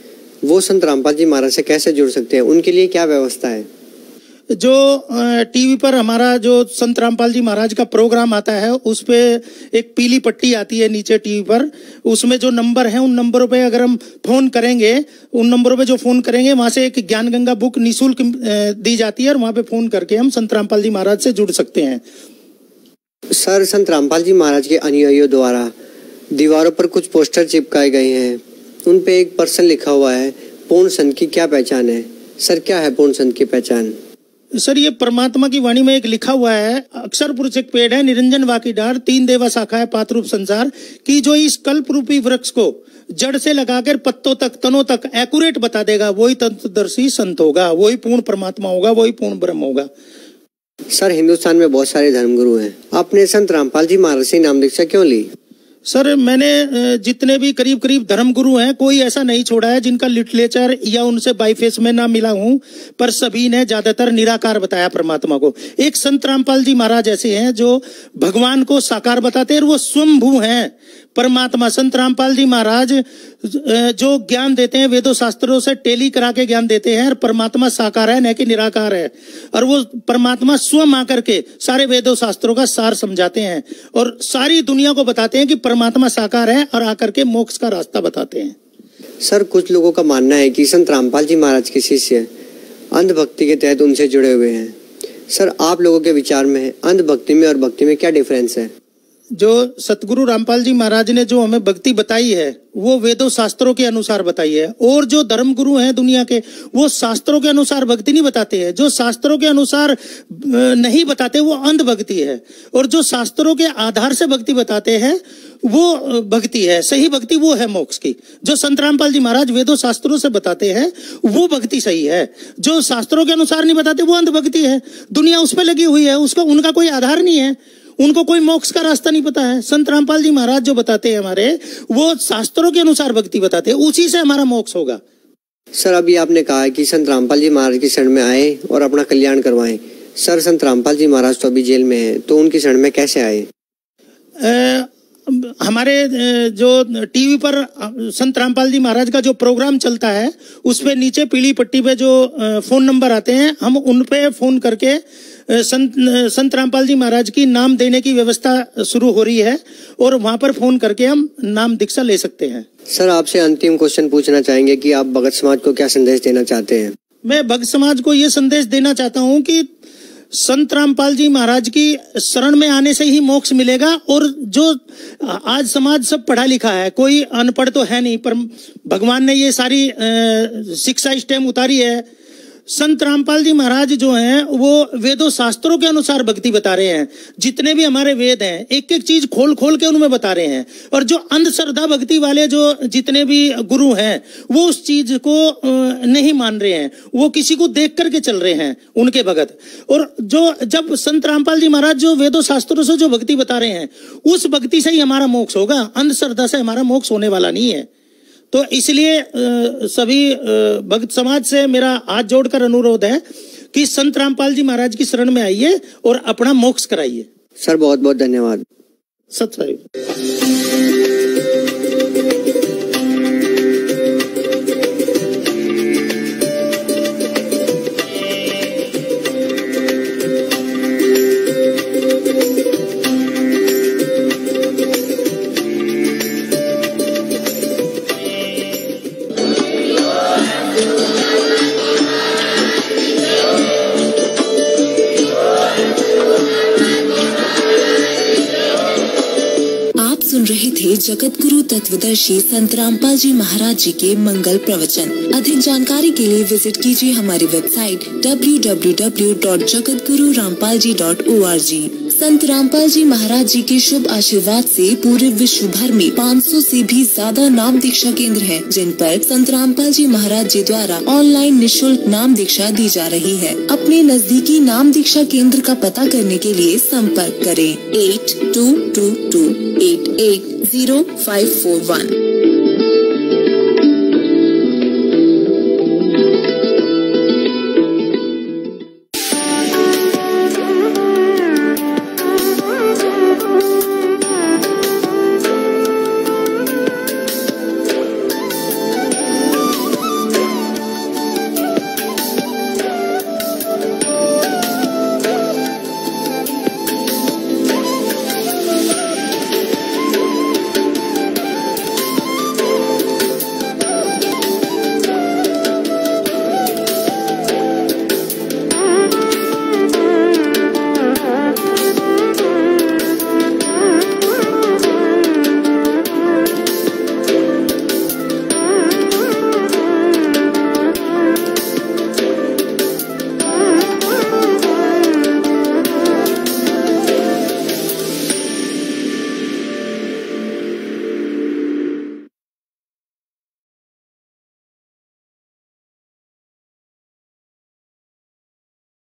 वो संत रामपाल जी महाराज से कैसे जुड़ सकते हैं, उनके लिए क्या व्यवस्था है? जो टीवी पर हमारा जो संत रामपाल जी महाराज का प्रोग्राम आता है उस पे एक पीली पट्टी आती है नीचे टीवी पर, उसमें जो नंबर है उन नंबरों पे अगर हम फोन करेंगे, उन नंबरों पे जो फोन करेंगे वहां से एक ज्ञान गंगा बुक निःशुल्क दी जाती है और वहां पे फोन करके हम संत रामपाल जी महाराज से जुड़ सकते हैं। सर, संत रामपाल जी महाराज के अनुयायियों द्वारा दीवारों पर कुछ पोस्टर चिपकाए गए हैं, उन पे एक पर्सन लिखा हुआ है, पूर्ण संत की क्या पहचान है? सर, क्या है पूर्ण संत की पहचान? सर, ये परमात्मा की वाणी में एक लिखा हुआ है, अक्षर पुरुष एक पेड़ है, निरंजन वाकी डार, तीन देवा शाखा है, पात रूप संसार, कि जो इस कल्प रूपी वृक्ष को जड़ से लगाकर पत्तों तक, तनों तक एक्यूरेट बता देगा, वही तत्वदर्शी संत होगा, वही पूर्ण परमात्मा होगा, वही पूर्ण ब्रह्म होगा। सर, हिंदुस्तान में बहुत सारे धर्मगुरु हैं, आपने संत रामपाल जी महाराज से नाम दीक्षा क्यों ली? सर, मैंने जितने भी करीब करीब धर्मगुरु हैं कोई ऐसा नहीं छोड़ा है जिनका लिटरेचर या उनसे बाईफेस में ना मिला हूं, पर सभी ने ज्यादातर निराकार बताया परमात्मा को। एक संत रामपाल जी महाराज ऐसे हैं जो भगवान को साकार बताते हैं और वो स्वयंभू हैं परमात्मा। संत रामपाल जी महाराज जो ज्ञान देते हैं वेदों शास्त्रों से टेली करा के ज्ञान देते हैं, और परमात्मा साकार है न कि निराकार है, और वो परमात्मा स्वयं आकर के सारे वेदों शास्त्रों का सार समझाते हैं और सारी दुनिया को बताते हैं कि परमात्मा साकार है, और आकर के मोक्ष का रास्ता बताते हैं। सर, कुछ लोगों का मानना है कि संत रामपाल जी महाराज के शिष्य अंधभक्ति के तहत उनसे जुड़े हुए हैं। सर, आप लोगों के विचार में अंधभक्ति में और भक्ति में क्या डिफरेंस है? जो सतगुरु रामपाल जी महाराज ने जो हमें भक्ति बताई है वो वेदों शास्त्रों के अनुसार बताई है, और जो धर्म गुरु हैं दुनिया के वो शास्त्रों के अनुसार भक्ति नहीं बताते हैं। जो शास्त्रों के अनुसार नहीं बताते वो अंधभक्ति है, और जो शास्त्रों के आधार से भक्ति बताते हैं वो भक्ति है। सही भक्ति वो है मोक्ष की। जो संत रामपाल जी महाराज वेदों शास्त्रों से बताते हैं वो भक्ति सही है। जो शास्त्रों के अनुसार नहीं बताते वो अंधभक्ति है। दुनिया उस पर लगी हुई है, उसका उनका कोई आधार नहीं है, उनको कोई मोक्ष का रास्ता नहीं पता है। संत रामपाल जी महाराज जो बताते हैं हमारे, वो शास्त्रों के अनुसार भक्ति बताते हैं, उसी से हमारा मोक्ष होगा। सर, अभी आपने कहा कि संत रामपाल जी महाराज की शरण में आए और अपना कल्याण करवाएं। सर, संत रामपाल जी महाराज तो अभी जेल में है, तो उनकी शरण में कैसे आए? हमारे जो टीवी पर संत रामपाल जी महाराज का जो प्रोग्राम चलता है उस पे नीचे पीली पट्टी पे जो फोन नंबर आते हैं, हम उन पे फोन करके संत रामपाल जी महाराज की नाम देने की व्यवस्था शुरू हो रही है, और वहां पर फोन करके हम नाम दीक्षा ले सकते हैं। सर, आपसे अंतिम क्वेश्चन पूछना चाहेंगे कि आप भगत समाज को क्या संदेश देना चाहते हैं? मैं भगत समाज को ये संदेश देना चाहता हूँ कि संत रामपाल जी महाराज की शरण में आने से ही मोक्ष मिलेगा। और जो आज समाज सब पढ़ा लिखा है, कोई अनपढ़ तो है नहीं, पर भगवान ने ये सारी शिक्षा स्टेम उतारी है। संत रामपाल जी महाराज जो हैं वो वेदों शास्त्रों के अनुसार भक्ति बता रहे हैं। जितने भी हमारे वेद हैं एक एक चीज खोल खोल के उनमें बता रहे हैं, और जो अंधश्रद्धा भक्ति वाले जो जितने भी गुरु हैं वो उस चीज को नहीं मान रहे हैं, वो किसी को देख करके चल रहे हैं उनके भगत। और जो जब संत रामपाल जी महाराज जो वेदों शास्त्रों से जो भक्ति बता रहे हैं उस भक्ति से ही हमारा मोक्ष होगा, अंधश्रद्धा से हमारा मोक्ष होने वाला नहीं है। तो इसलिए सभी भक्त समाज से मेरा हाथ जोड़कर अनुरोध है कि संत रामपाल जी महाराज की शरण में आइए और अपना मोक्ष कराइए। सर, बहुत बहुत धन्यवाद। सत्य। रहे थे जगत गुरु तत्वदर्शी संत रामपाल जी महाराज जी के मंगल प्रवचन। अधिक जानकारी के लिए विजिट कीजिए हमारी वेबसाइट www.jagatgururampalji.org। संत रामपाल जी महाराज जी के शुभ आशीर्वाद से पूरे विश्व भर में 500 से भी ज्यादा नाम दीक्षा केंद्र हैं, जिन पर संत रामपाल जी महाराज जी द्वारा ऑनलाइन निःशुल्क नाम दीक्षा दी जा रही है। अपने नजदीकी नाम दीक्षा केंद्र का पता करने के लिए संपर्क करें 8222880541।